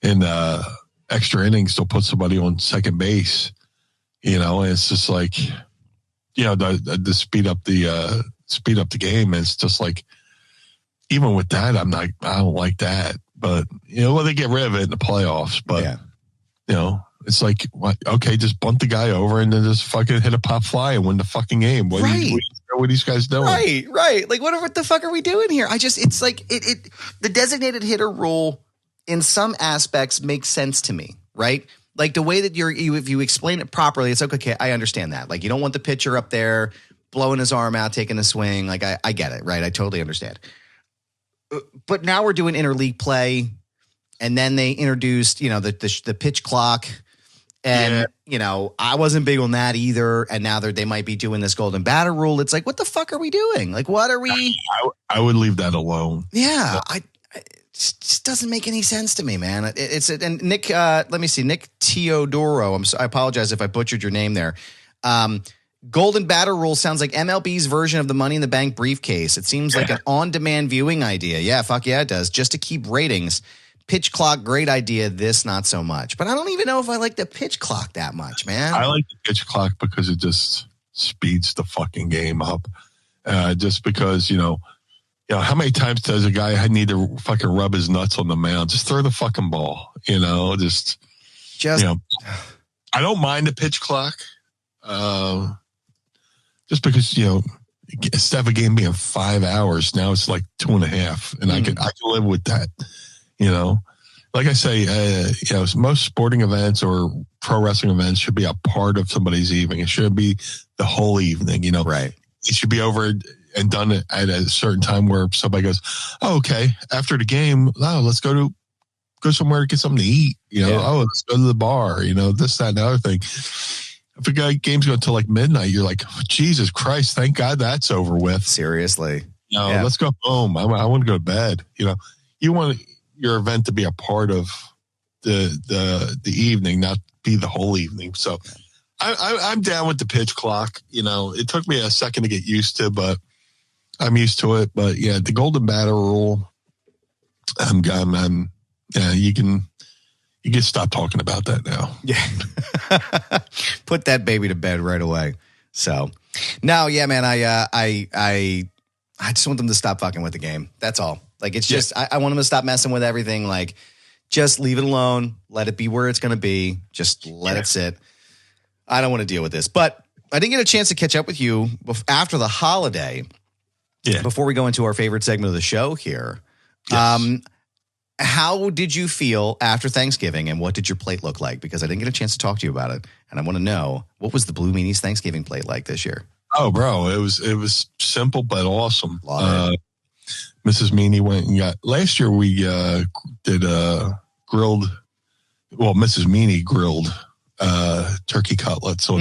S2: in extra innings, they'll put somebody on second base, and it's just like, to speed up the game. It's just like, even with that, I don't like that. But they get rid of it in the playoffs. But it's like, okay, just bunt the guy over and then just fucking hit a pop fly and win the fucking game. What are these guys doing?
S1: Right. Like, what the fuck are we doing here? It's like the designated hitter rule in some aspects makes sense to me, right? Like the way that if you explain it properly, it's like, okay, I understand that. Like, you don't want the pitcher up there blowing his arm out, taking a swing. Like, I get it, right? I totally understand. But now we're doing interleague play, and then they introduced, the pitch clock, and I wasn't big on that either. And now they might be doing this golden batter rule. It's like, what the fuck are we doing? Like, what are we?
S2: I would leave that alone.
S1: Yeah, it just doesn't make any sense to me, man. And Nick, let me see, Nick Teodoro. I apologize if I butchered your name there. Golden batter rule sounds like MLB's version of the Money in the Bank briefcase. It seems like an on-demand viewing idea. Yeah, fuck yeah, it does. Just to keep ratings. Pitch clock, great idea. This, not so much. But I don't even know if I like the pitch clock that much, man.
S2: I like the pitch clock because it just speeds the fucking game up. Just because, how many times does a guy need to fucking rub his nuts on the mound? Just throw the fucking ball, just I don't mind the pitch clock. Just because, instead of a game being 5 hours, now it's like 2.5, and I can live with that. Like I say, most sporting events or pro wrestling events should be a part of somebody's evening. It shouldn't be the whole evening,
S1: Right.
S2: It should be over and done at a certain time where somebody goes, oh, okay, after the game, let's go somewhere to get something to eat. Let's go to the bar, this, that, and the other thing. If a game's going until like midnight, you're like, Jesus Christ, thank God that's over with.
S1: Seriously.
S2: Let's go home. I want to go to bed. You want your event to be a part of the evening, not be the whole evening. So I'm down with the pitch clock. It took me a second to get used to, but I'm used to it. But yeah, the golden batter rule, you can stop talking about that now.
S1: Yeah. Put that baby to bed right away. So, no, yeah, man, I just want them to stop fucking with the game. That's all. Like, it's just, I want them to stop messing with everything. Like, just leave it alone. Let it be where it's going to be. Just let it sit. I don't want to deal with this. But I didn't get a chance to catch up with you after the holiday.
S2: Yeah.
S1: Before we go into our favorite segment of the show here.
S2: Yes.
S1: How did you feel after Thanksgiving, and what did your plate look like? Because I didn't get a chance to talk to you about it, and I want to know, what was the Blue Meanie's Thanksgiving plate like this year?
S2: Oh, bro, it was simple but awesome.
S1: Mrs.
S2: Meanie went and got. Last year we did grilled. Well, Mrs. Meanie grilled turkey cutlets on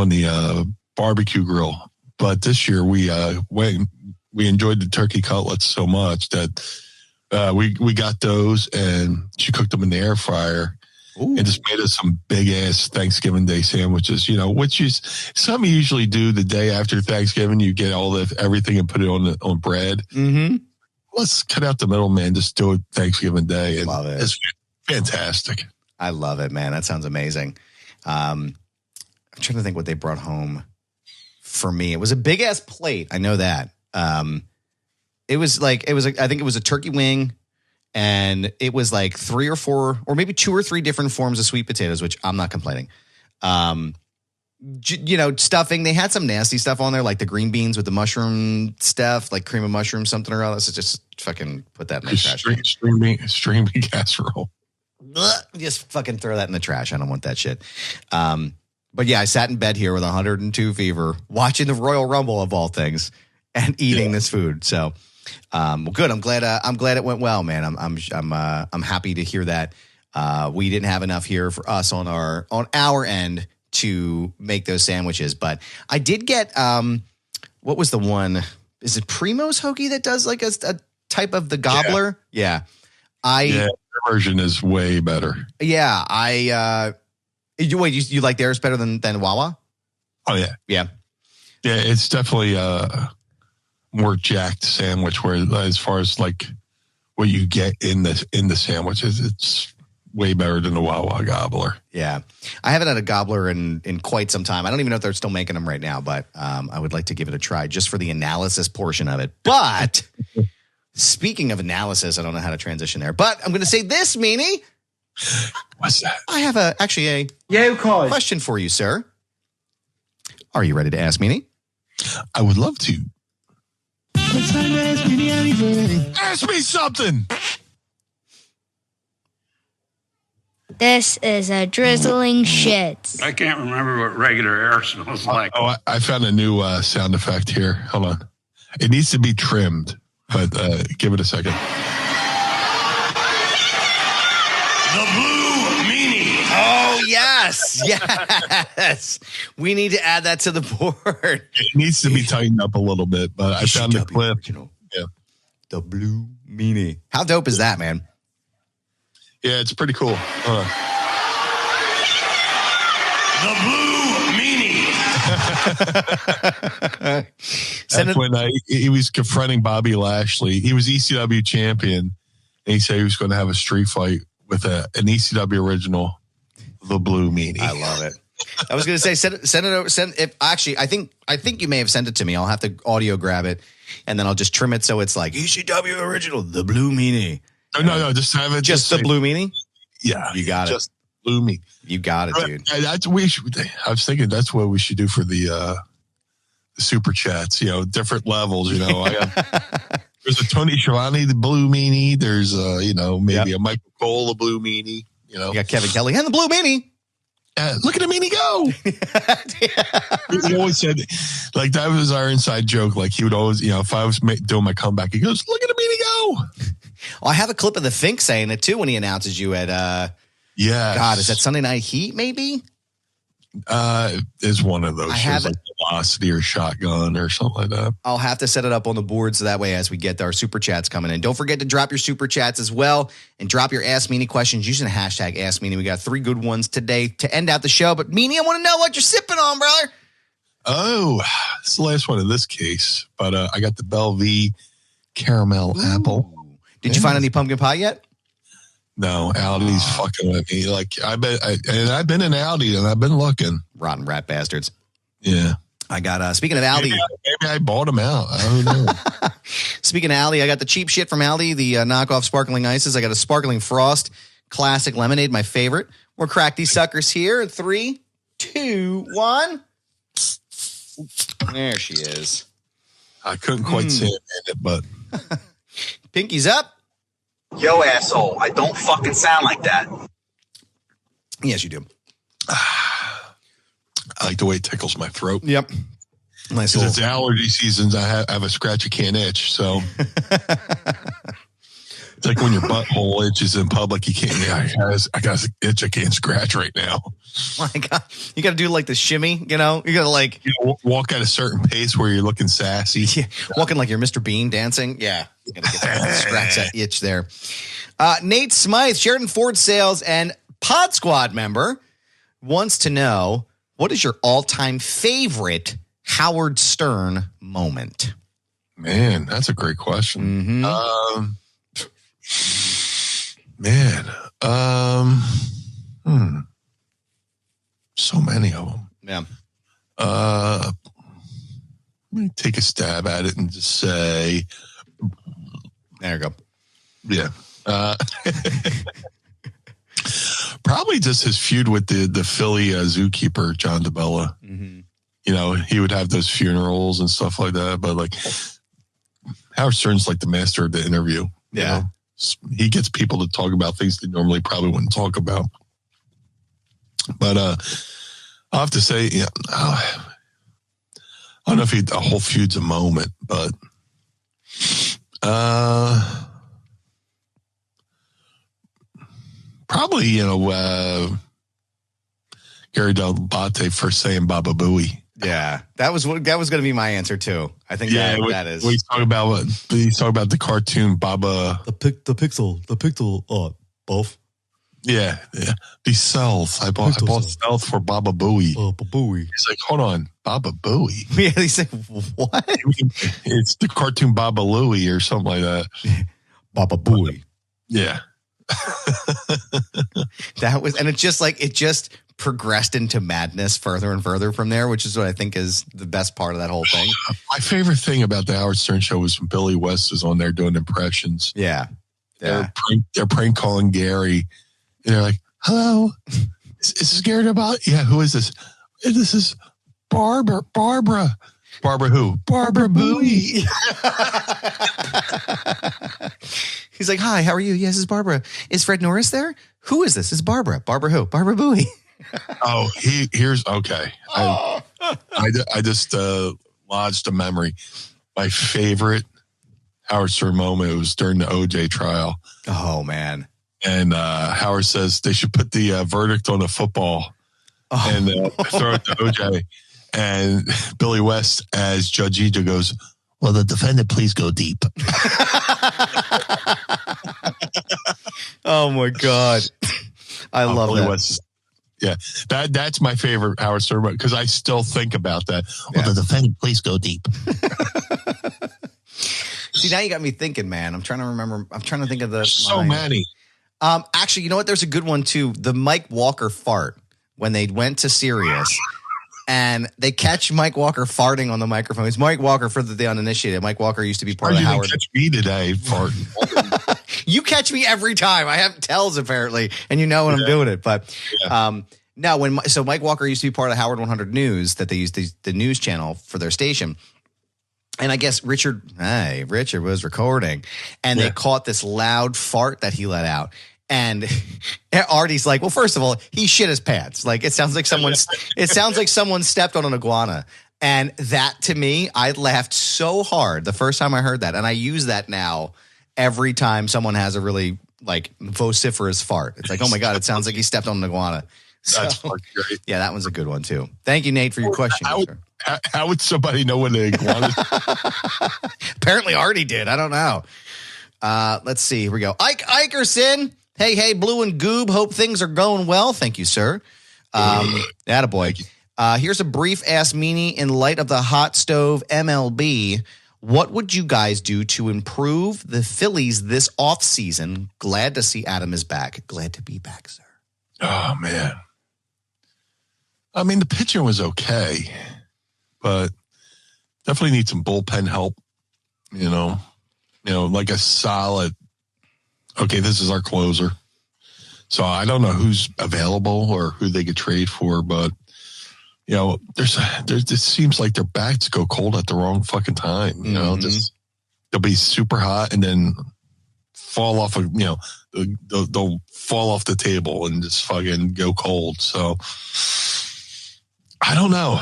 S2: the barbecue grill, but this year we enjoyed the turkey cutlets so much that. We got those, and she cooked them in the air fryer. Ooh. And just made us some big ass Thanksgiving Day sandwiches, which is something you usually do the day after Thanksgiving. You get everything and put it on bread.
S1: Mm-hmm.
S2: Let's cut out the middle, man. Just do it Thanksgiving Day. And
S1: love it.
S2: It's fantastic.
S1: I love it, man. That sounds amazing. I'm trying to think what they brought home for me. It was a big ass plate. I know that. I think it was a turkey wing, and it was like 3 or 4 or maybe 2 or 3 different forms of sweet potatoes, which I'm not complaining. Stuffing. They had some nasty stuff on there, like the green beans with the mushroom stuff, like cream of mushroom, something or other. So just fucking put that in the trash.
S2: String bean casserole.
S1: just fucking throw that in the trash. I don't want that shit. But yeah, I sat in bed here with 102 fever, watching the Royal Rumble of all things, and eating this food. So, well, good. I'm glad it went well, man. I'm happy to hear that. We didn't have enough here for us on our end to make those sandwiches, but I did get what was the one? Is it Primo's Hoagie that does like a type of the gobbler? Yeah.
S2: Their version is way better.
S1: Yeah, you like theirs better than Wawa? Oh yeah. Yeah,
S2: it's definitely a more jacked sandwich where as far as like what you get in the sandwiches, it's way better than the Wawa gobbler.
S1: Yeah. I haven't had a gobbler in quite some time. I don't even know if they're still making them right now, but I would like to give it a try just for the analysis portion of it. But speaking of analysis, I don't know how to transition there, but I'm going to say this, Meanie.
S2: What's that?
S1: I have a question for you, sir. Are you ready to ask Meanie?
S2: I would love to. It's time to ask Meanie anything. Ask me something.
S6: This is a drizzling shit.
S7: I can't remember what regular air smells like.
S2: I found a new sound effect here. Hold on. It needs to be trimmed, but give it a second.
S7: The Blue Meanie.
S1: Oh, yes. We need to add that to the board.
S2: It needs to be tightened up a little bit, but I found the clip. Yeah.
S1: The Blue Meanie. How dope is that, man?
S2: Yeah, it's pretty cool.
S7: The Blue Meanie.
S2: That's when he was confronting Bobby Lashley. He was ECW champion, and he said he was going to have a street fight with an ECW original, the Blue Meanie.
S1: I love it. I was going to say, send it over. I think you may have sent it to me. I'll have to audio grab it, and then I'll just trim it so it's like ECW original, the Blue Meanie.
S2: No, just have it.
S1: Just the Blue Meanie?
S2: Yeah.
S1: You got it.
S2: Just Blue Meanie.
S1: You got it, dude.
S2: I was thinking that's what we should do for the super chats, different levels, There's a Tony Schiavone, the Blue Meanie. There's, maybe a Michael Cole, the Blue Meanie,
S1: You got Kevin Kelly and the Blue Meanie.
S2: Look at the Meanie go. He always said, like, that was our inside joke. Like, he would always, if I was doing my comeback, he goes, look at the Meanie go.
S1: Well, I have a clip of the Fink saying it, too, when he announces you at, God, is that Sunday Night Heat, maybe?
S2: Is one of those shows, like Velocity or Shotgun or something like that.
S1: I'll have to set it up on the board so that way as we get our super chats coming in. Don't forget to drop your super chats as well and drop your Ask Meanie questions using the hashtag Ask Meanie. We got 3 good ones today to end out the show. But Meanie, I want to know what you're sipping on, brother.
S2: Oh, it's the last one in this case. But I got the Bellevue caramel apple.
S1: Did you find any pumpkin pie yet?
S2: No, Aldi's fucking with me. Like I've been in Aldi and I've been looking.
S1: Rotten rat bastards.
S2: Yeah.
S1: I got, speaking of Aldi.
S2: Maybe I bought them out. I don't know.
S1: Speaking of Aldi, I got the cheap shit from Aldi, the knockoff sparkling ices. I got a sparkling frost, classic lemonade, my favorite. We'll crack these suckers here. 3, 2, 1. There she is.
S2: I couldn't quite say it, but.
S1: Pinky's up.
S8: Yo, asshole. I don't fucking sound like that.
S1: Yes, you do.
S2: I like the way it tickles my throat.
S1: Yep. Nice.
S2: Because it's allergy seasons. I have a scratch you can't itch. So it's like when your butthole itches in public, you can't. I got an itch I can't scratch right now.
S1: My God, you got to do like the shimmy. You got to like
S2: walk at a certain pace where you're looking sassy.
S1: Yeah, walking like you're Mr. Bean dancing. Yeah, you got to get that scratch that itch there. Nate Smythe, Sheridan Ford Sales and Pod Squad member, wants to know, what is your all-time favorite Howard Stern moment?
S2: Man, that's a great question.
S1: Mm-hmm.
S2: So many of them.
S1: Yeah.
S2: Let me take a stab at it and just say,
S1: there you go.
S2: Yeah. Probably just his feud with the Philly zookeeper, John DeBella.
S1: Mm-hmm.
S2: He would have those funerals and stuff like that. But like Howard Stern's like the master of the interview.
S1: Yeah.
S2: he gets people to talk about things they normally probably wouldn't talk about. But I'll have to say, I don't know if a whole feud's a moment, but probably, Gary Delabate for saying Baba Booey.
S1: Yeah, that was going to be my answer too. I think that is.
S2: We talk about the cartoon Baba,
S5: the pixel, both.
S2: Yeah. The cells. I bought cells for Baba Booey.
S5: Oh, Baba Booey.
S2: He's like, hold on, Baba Booey.
S1: Yeah, he's like, what?
S2: It's the cartoon Baba Louie or something like that.
S5: Baba Booey.
S2: Yeah.
S1: It just progressed into madness further and further from there, which is what I think is the best part of that whole thing.
S2: My favorite thing about the Howard Stern show was when Billy West was on there doing impressions.
S1: Yeah.
S2: They're prank calling Gary. And they're like, hello, is this Gary Delabate? Yeah, who is this? This is Barbara. Barbara who? Barbara Booey.
S1: He's like, hi, how are you? Yes, it's Barbara. Is Fred Norris there? Who is this? It's Barbara. Barbara who? Barbara Booey.
S2: Oh, here's okay. I just lodged a memory. My favorite Howard Stern moment was during the OJ trial.
S1: Oh, man.
S2: And Howard says they should put the verdict on a football and throw it to OJ. And Billy West, as Judge Ija, goes, well, the defendant, please go deep.
S1: Oh, my God. I love
S2: Billy
S1: that.
S2: West. Yeah, that's my favorite Howard Stern because I still think about that. Well, the defendant, please go deep.
S1: See, now you got me thinking, man. I'm trying to remember. I'm trying to think of the
S2: so many.
S1: Actually, you know what? There's a good one too. The Mike Walker fart when they went to Sirius, and they catch Mike Walker farting on the microphone. It's Mike Walker for the uninitiated. Mike Walker used to be part of Howard.
S2: Catch me today farting.
S1: You catch me every time. I have tells apparently, and you know when I'm doing it. But no, so Mike Walker used to be part of Howard 100 News that they used the news channel for their station. And I guess Richard was recording, and they caught this loud fart that he let out. And Artie's like, well, first of all, he shit his pants. Like it sounds like someone stepped on an iguana. And that to me, I laughed so hard the first time I heard that, and I use that now every time someone has a really like vociferous fart. It's like, oh my God, it sounds like he stepped on an iguana.
S2: That's fucking great.
S1: Yeah, that one's a good one too. Thank you, Nate, for your question.
S2: How would somebody know when an iguana?
S1: Apparently Artie did. I don't know. Let's see. Here we go. Ike Ikerson. Hey, Blue and Goob. Hope things are going well. Thank you, sir. Attaboy. Here's a brief Ask Meanie. In light of the hot stove MLB, what would you guys do to improve the Phillies this offseason? Glad to see Adam is back. Glad to be back, sir.
S2: Oh, man. I mean, the pitching was okay, but definitely need some bullpen help, like a solid, okay, this is our closer. So I don't know who's available or who they could trade for, but it seems like their bats go cold at the wrong fucking time. Just they'll be super hot and then fall off of they'll fall off the table and just fucking go cold. So I don't know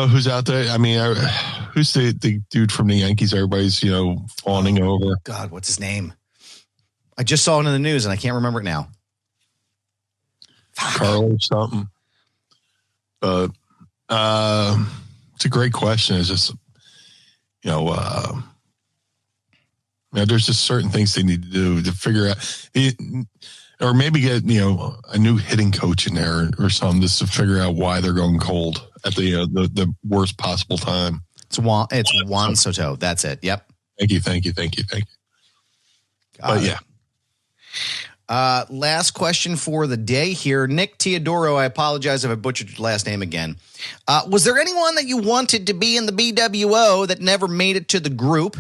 S2: who's out there. I mean, who's the dude from the Yankees? Everybody's fawning over.
S1: God, what's his name? I just saw it in the news and I can't remember it now.
S2: Carl or something. But it's a great question. It's just, there's just certain things they need to do to figure out, or maybe get, a new hitting coach in there or something just to figure out why they're going cold at the worst possible time.
S1: It's Juan Soto. That's it. Yep.
S2: Thank you. But yeah.
S1: Last question for the day here. Nick Teodoro, I apologize if I butchered your last name again. Was there anyone that you wanted to be in the BWO that never made it to the group?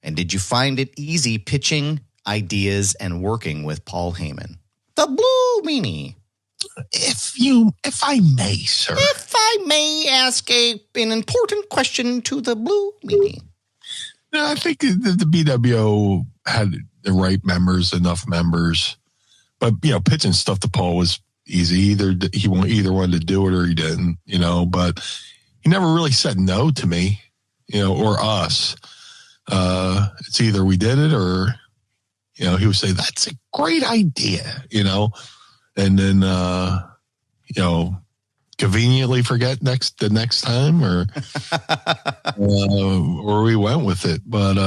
S1: And did you find it easy pitching ideas and working with Paul Heyman? The Blue Meanie.
S2: If I may, sir.
S1: If I may ask an important question to the Blue Meanie.
S2: No, I think the BWO had the right members, enough members. But, pitching stuff to Paul was easy. Either wanted to do it or he didn't, but he never really said no to me, or us. It's either we did it or, he would say, that's a great idea, and then, conveniently forget the next time or we went with it. But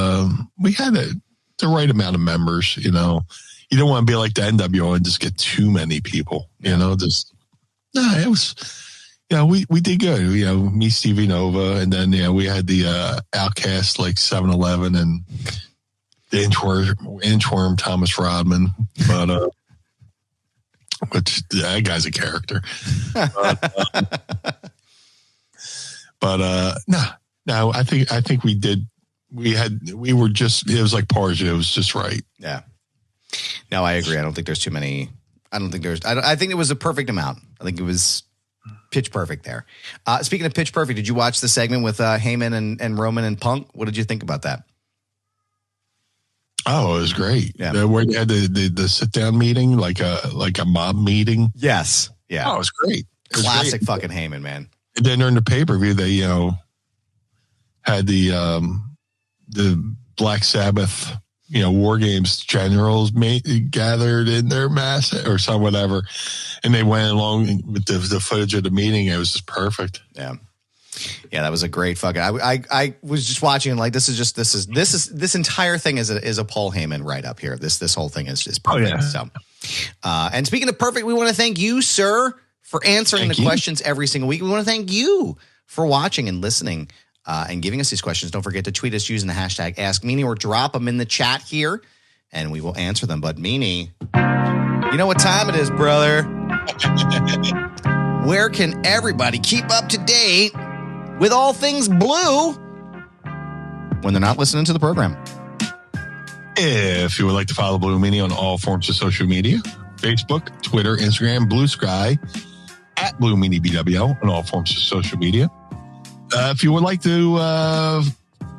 S2: we had the right amount of members, You don't want to be like the NWO and just get too many people, it was, we did good. Me, Stevie Nova, and then, we had the Outcast like 7-Eleven and the inchworm Thomas Rodman, but which that guy's a character. No, I think we did. We were just, it was like Parja. It was just right.
S1: Yeah. No, I agree. I don't think there's too many. I think it was a perfect amount. I think it was pitch perfect there. Speaking of pitch perfect, did you watch the segment with Heyman and Roman and Punk? What did you think about that?
S2: Oh, it was great.
S1: Yeah.
S2: Where they had the sit down meeting, like a mob meeting.
S1: Yes. Yeah.
S2: Oh, it was great.
S1: Classic fucking Heyman, man.
S2: And then during the pay-per-view, they, had the Black Sabbath, War Games generals gathered in their mass or some whatever. And they went along with the footage of the meeting. It was just perfect.
S1: Yeah. Yeah, that was a great fucking. I was just watching and like this is entire thing is a Paul Heyman right up here. This whole thing is just perfect.
S2: Oh, yeah.
S1: So, and speaking of perfect, we want to thank you, sir, for answering the questions every single week. We want to thank you for watching and listening and giving us these questions. Don't forget to tweet us using the hashtag AskMeanie or drop them in the chat here, and we will answer them. But Meanie, you know what time it is, brother? Where can everybody keep up to date with all things blue when they're not listening to the program?
S2: If you would like to follow Blue Meanie on all forms of social media, Facebook, Twitter, Instagram, Blue Sky, at Blue Meanie BWO on all forms of social media. If you would like to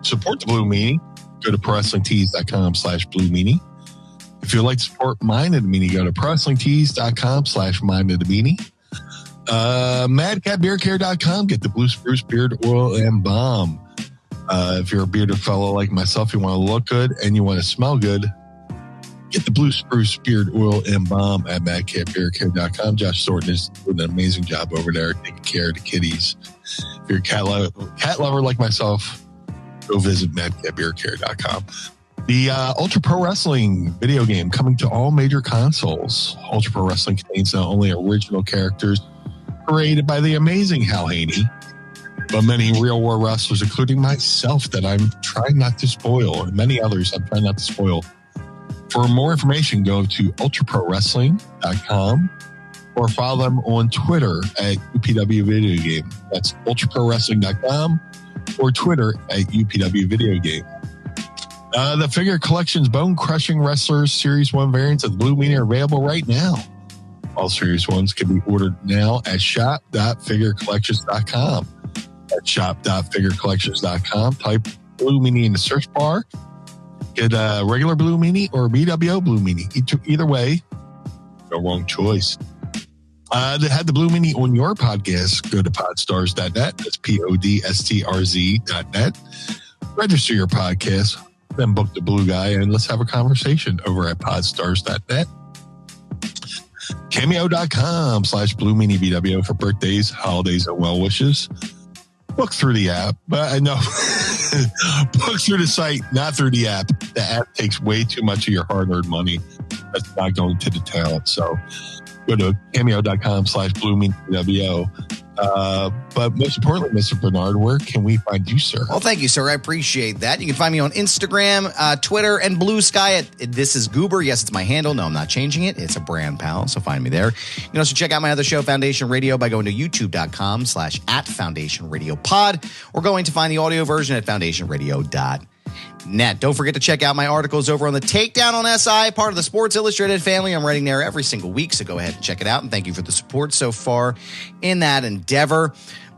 S2: support the Blue Meanie, go to ProWrestlingTees.com/Blue Meanie. If you'd like to support Mind of the Meanie, go to ProWrestlingTees.com/Mind of the Meanie. MadCatBeardCare.com. Get the Blue Spruce Beard Oil and Balm. If you're a bearded fellow like myself, you want to look good and you want to smell good, get the Blue Spruce Beard Oil and Balm at MadCatBeardCare.com. Josh Thornton is doing an amazing job over there taking care of the kitties. If you're a cat lover like myself, go visit MadCatBeardCare.com. The Ultra Pro Wrestling video game coming to all major consoles. Ultra Pro Wrestling contains not only original characters created by the amazing Hal Haney, but many real world wrestlers, including myself, that I'm trying not to spoil, and many others I'm trying not to spoil. For more information, go to ultraprowrestling.com or follow them on Twitter at UPW Video Game. That's ultraprowrestling.com or Twitter at UPW Video Game. The figure collection's Bone Crushing Wrestlers Series 1 variants of the Blue Meanie are available right now. All Series 1s can be ordered now at shop.figurecollections.com. At shop.figurecollections.com, type Blue Meanie in the search bar. Get a regular Blue Meanie or BWO Blue Meanie. Either way, no wrong choice. To have the Blue Meanie on your podcast, go to podstars.net. That's podstrz.net. Register your podcast, then book the Blue Guy, and let's have a conversation over at podstars.net. Cameo.com/Blue Meanie BWO for birthdays, holidays, and well wishes. Book through the app, but I know book through the site, not through the app. The app takes way too much of your hard-earned money. That's not going to the talent. So go to cameo.com/Blue Meanie BWO. But most importantly, Mr. Barnard, where can we find you, sir?
S1: Well, thank you, sir. I appreciate that. You can find me on Instagram, Twitter, and Blue Sky at This Is Goober. Yes, it's my handle. No, I'm not changing it. It's a brand, pal. So find me there. You can also check out my other show, Foundation Radio, by going to youtube.com/@FoundationRadioPod or going to find the audio version at foundationradio.net. Don't forget to check out my articles over on the Takedown on SI, part of the Sports Illustrated family. I'm writing there every single week, so go ahead and check it out. And thank you for the support so far in that endeavor.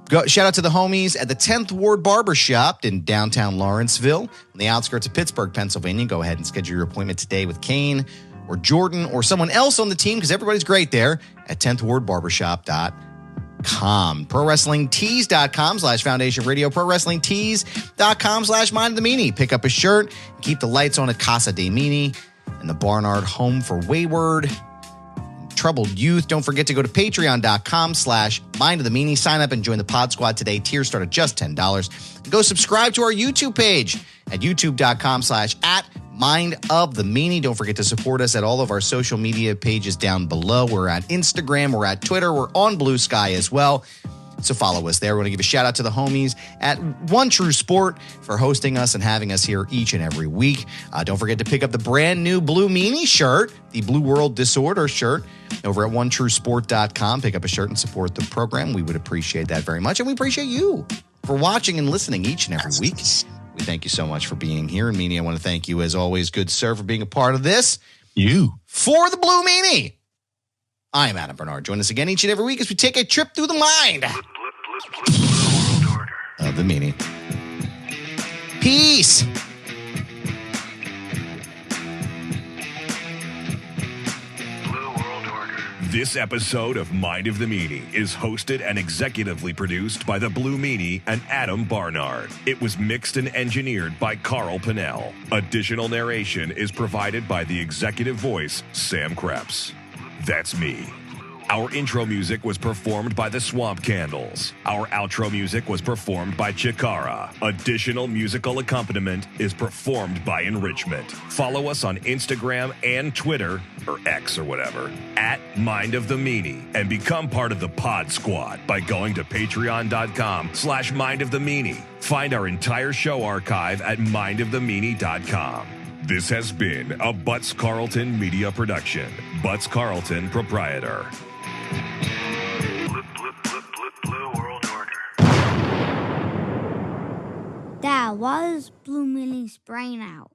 S1: Shout out to the homies at the 10th Ward Barbershop in downtown Lawrenceville, on the outskirts of Pittsburgh, Pennsylvania. Go ahead and schedule your appointment today with Kane or Jordan or someone else on the team, because everybody's great there at 10thwardbarbershop.com. ProWrestlingTees.com/Foundation Radio. ProWrestlingTees.com/Mind of the Meanie. Pick up a shirt. Keep the lights on at Casa DeMeanie and the Barnard Home for Wayward Troubled Youth. Don't forget to go to patreon.com/Mind of the Meanie. Sign up and join the Pod Squad today. Tiers start at just $10. And go subscribe to our YouTube page at youtube.com/@Mind of the Meanie. Don't forget to support us at all of our social media pages down below. We're at Instagram, we're at Twitter, we're on Blue Sky as well. So follow us there. We want to give a shout out to the homies at One True Sport for hosting us and having us here each and every week. Don't forget to pick up the brand new Blue Meanie shirt, the Blue World Disorder shirt, over at OneTrueSport.com. Pick up a shirt and support the program. We would appreciate that very much. And we appreciate you for watching and listening each and every week. We thank you so much for being here. And Meanie, I want to thank you as always, good sir, for being a part of this. For the Blue Meanie, I am Adam Barnard. Join us again each and every week as we take a trip through the mind of the Meanie. Peace.
S4: This episode of Mind of the Meanie is hosted and executively produced by the Blue Meanie and Adam Barnard. It was mixed and engineered by Carl Pinnell. Additional narration is provided by the executive voice, Sam Krebs. That's me. Our intro music was performed by the Swamp Candles. Our outro music was performed by Chikara. Additional musical accompaniment is performed by Enrichment. Follow us on Instagram and Twitter, or X or whatever, at Mind of the Meanie, and become part of the Pod Squad by going to patreon.com/Mind of the Meanie. Find our entire show archive at mindofthemeanie.com. This has been a Butts Carlton media production. Butts Carlton, proprietor.
S7: Blue World Order.
S6: That was Blue Meanie's brain out.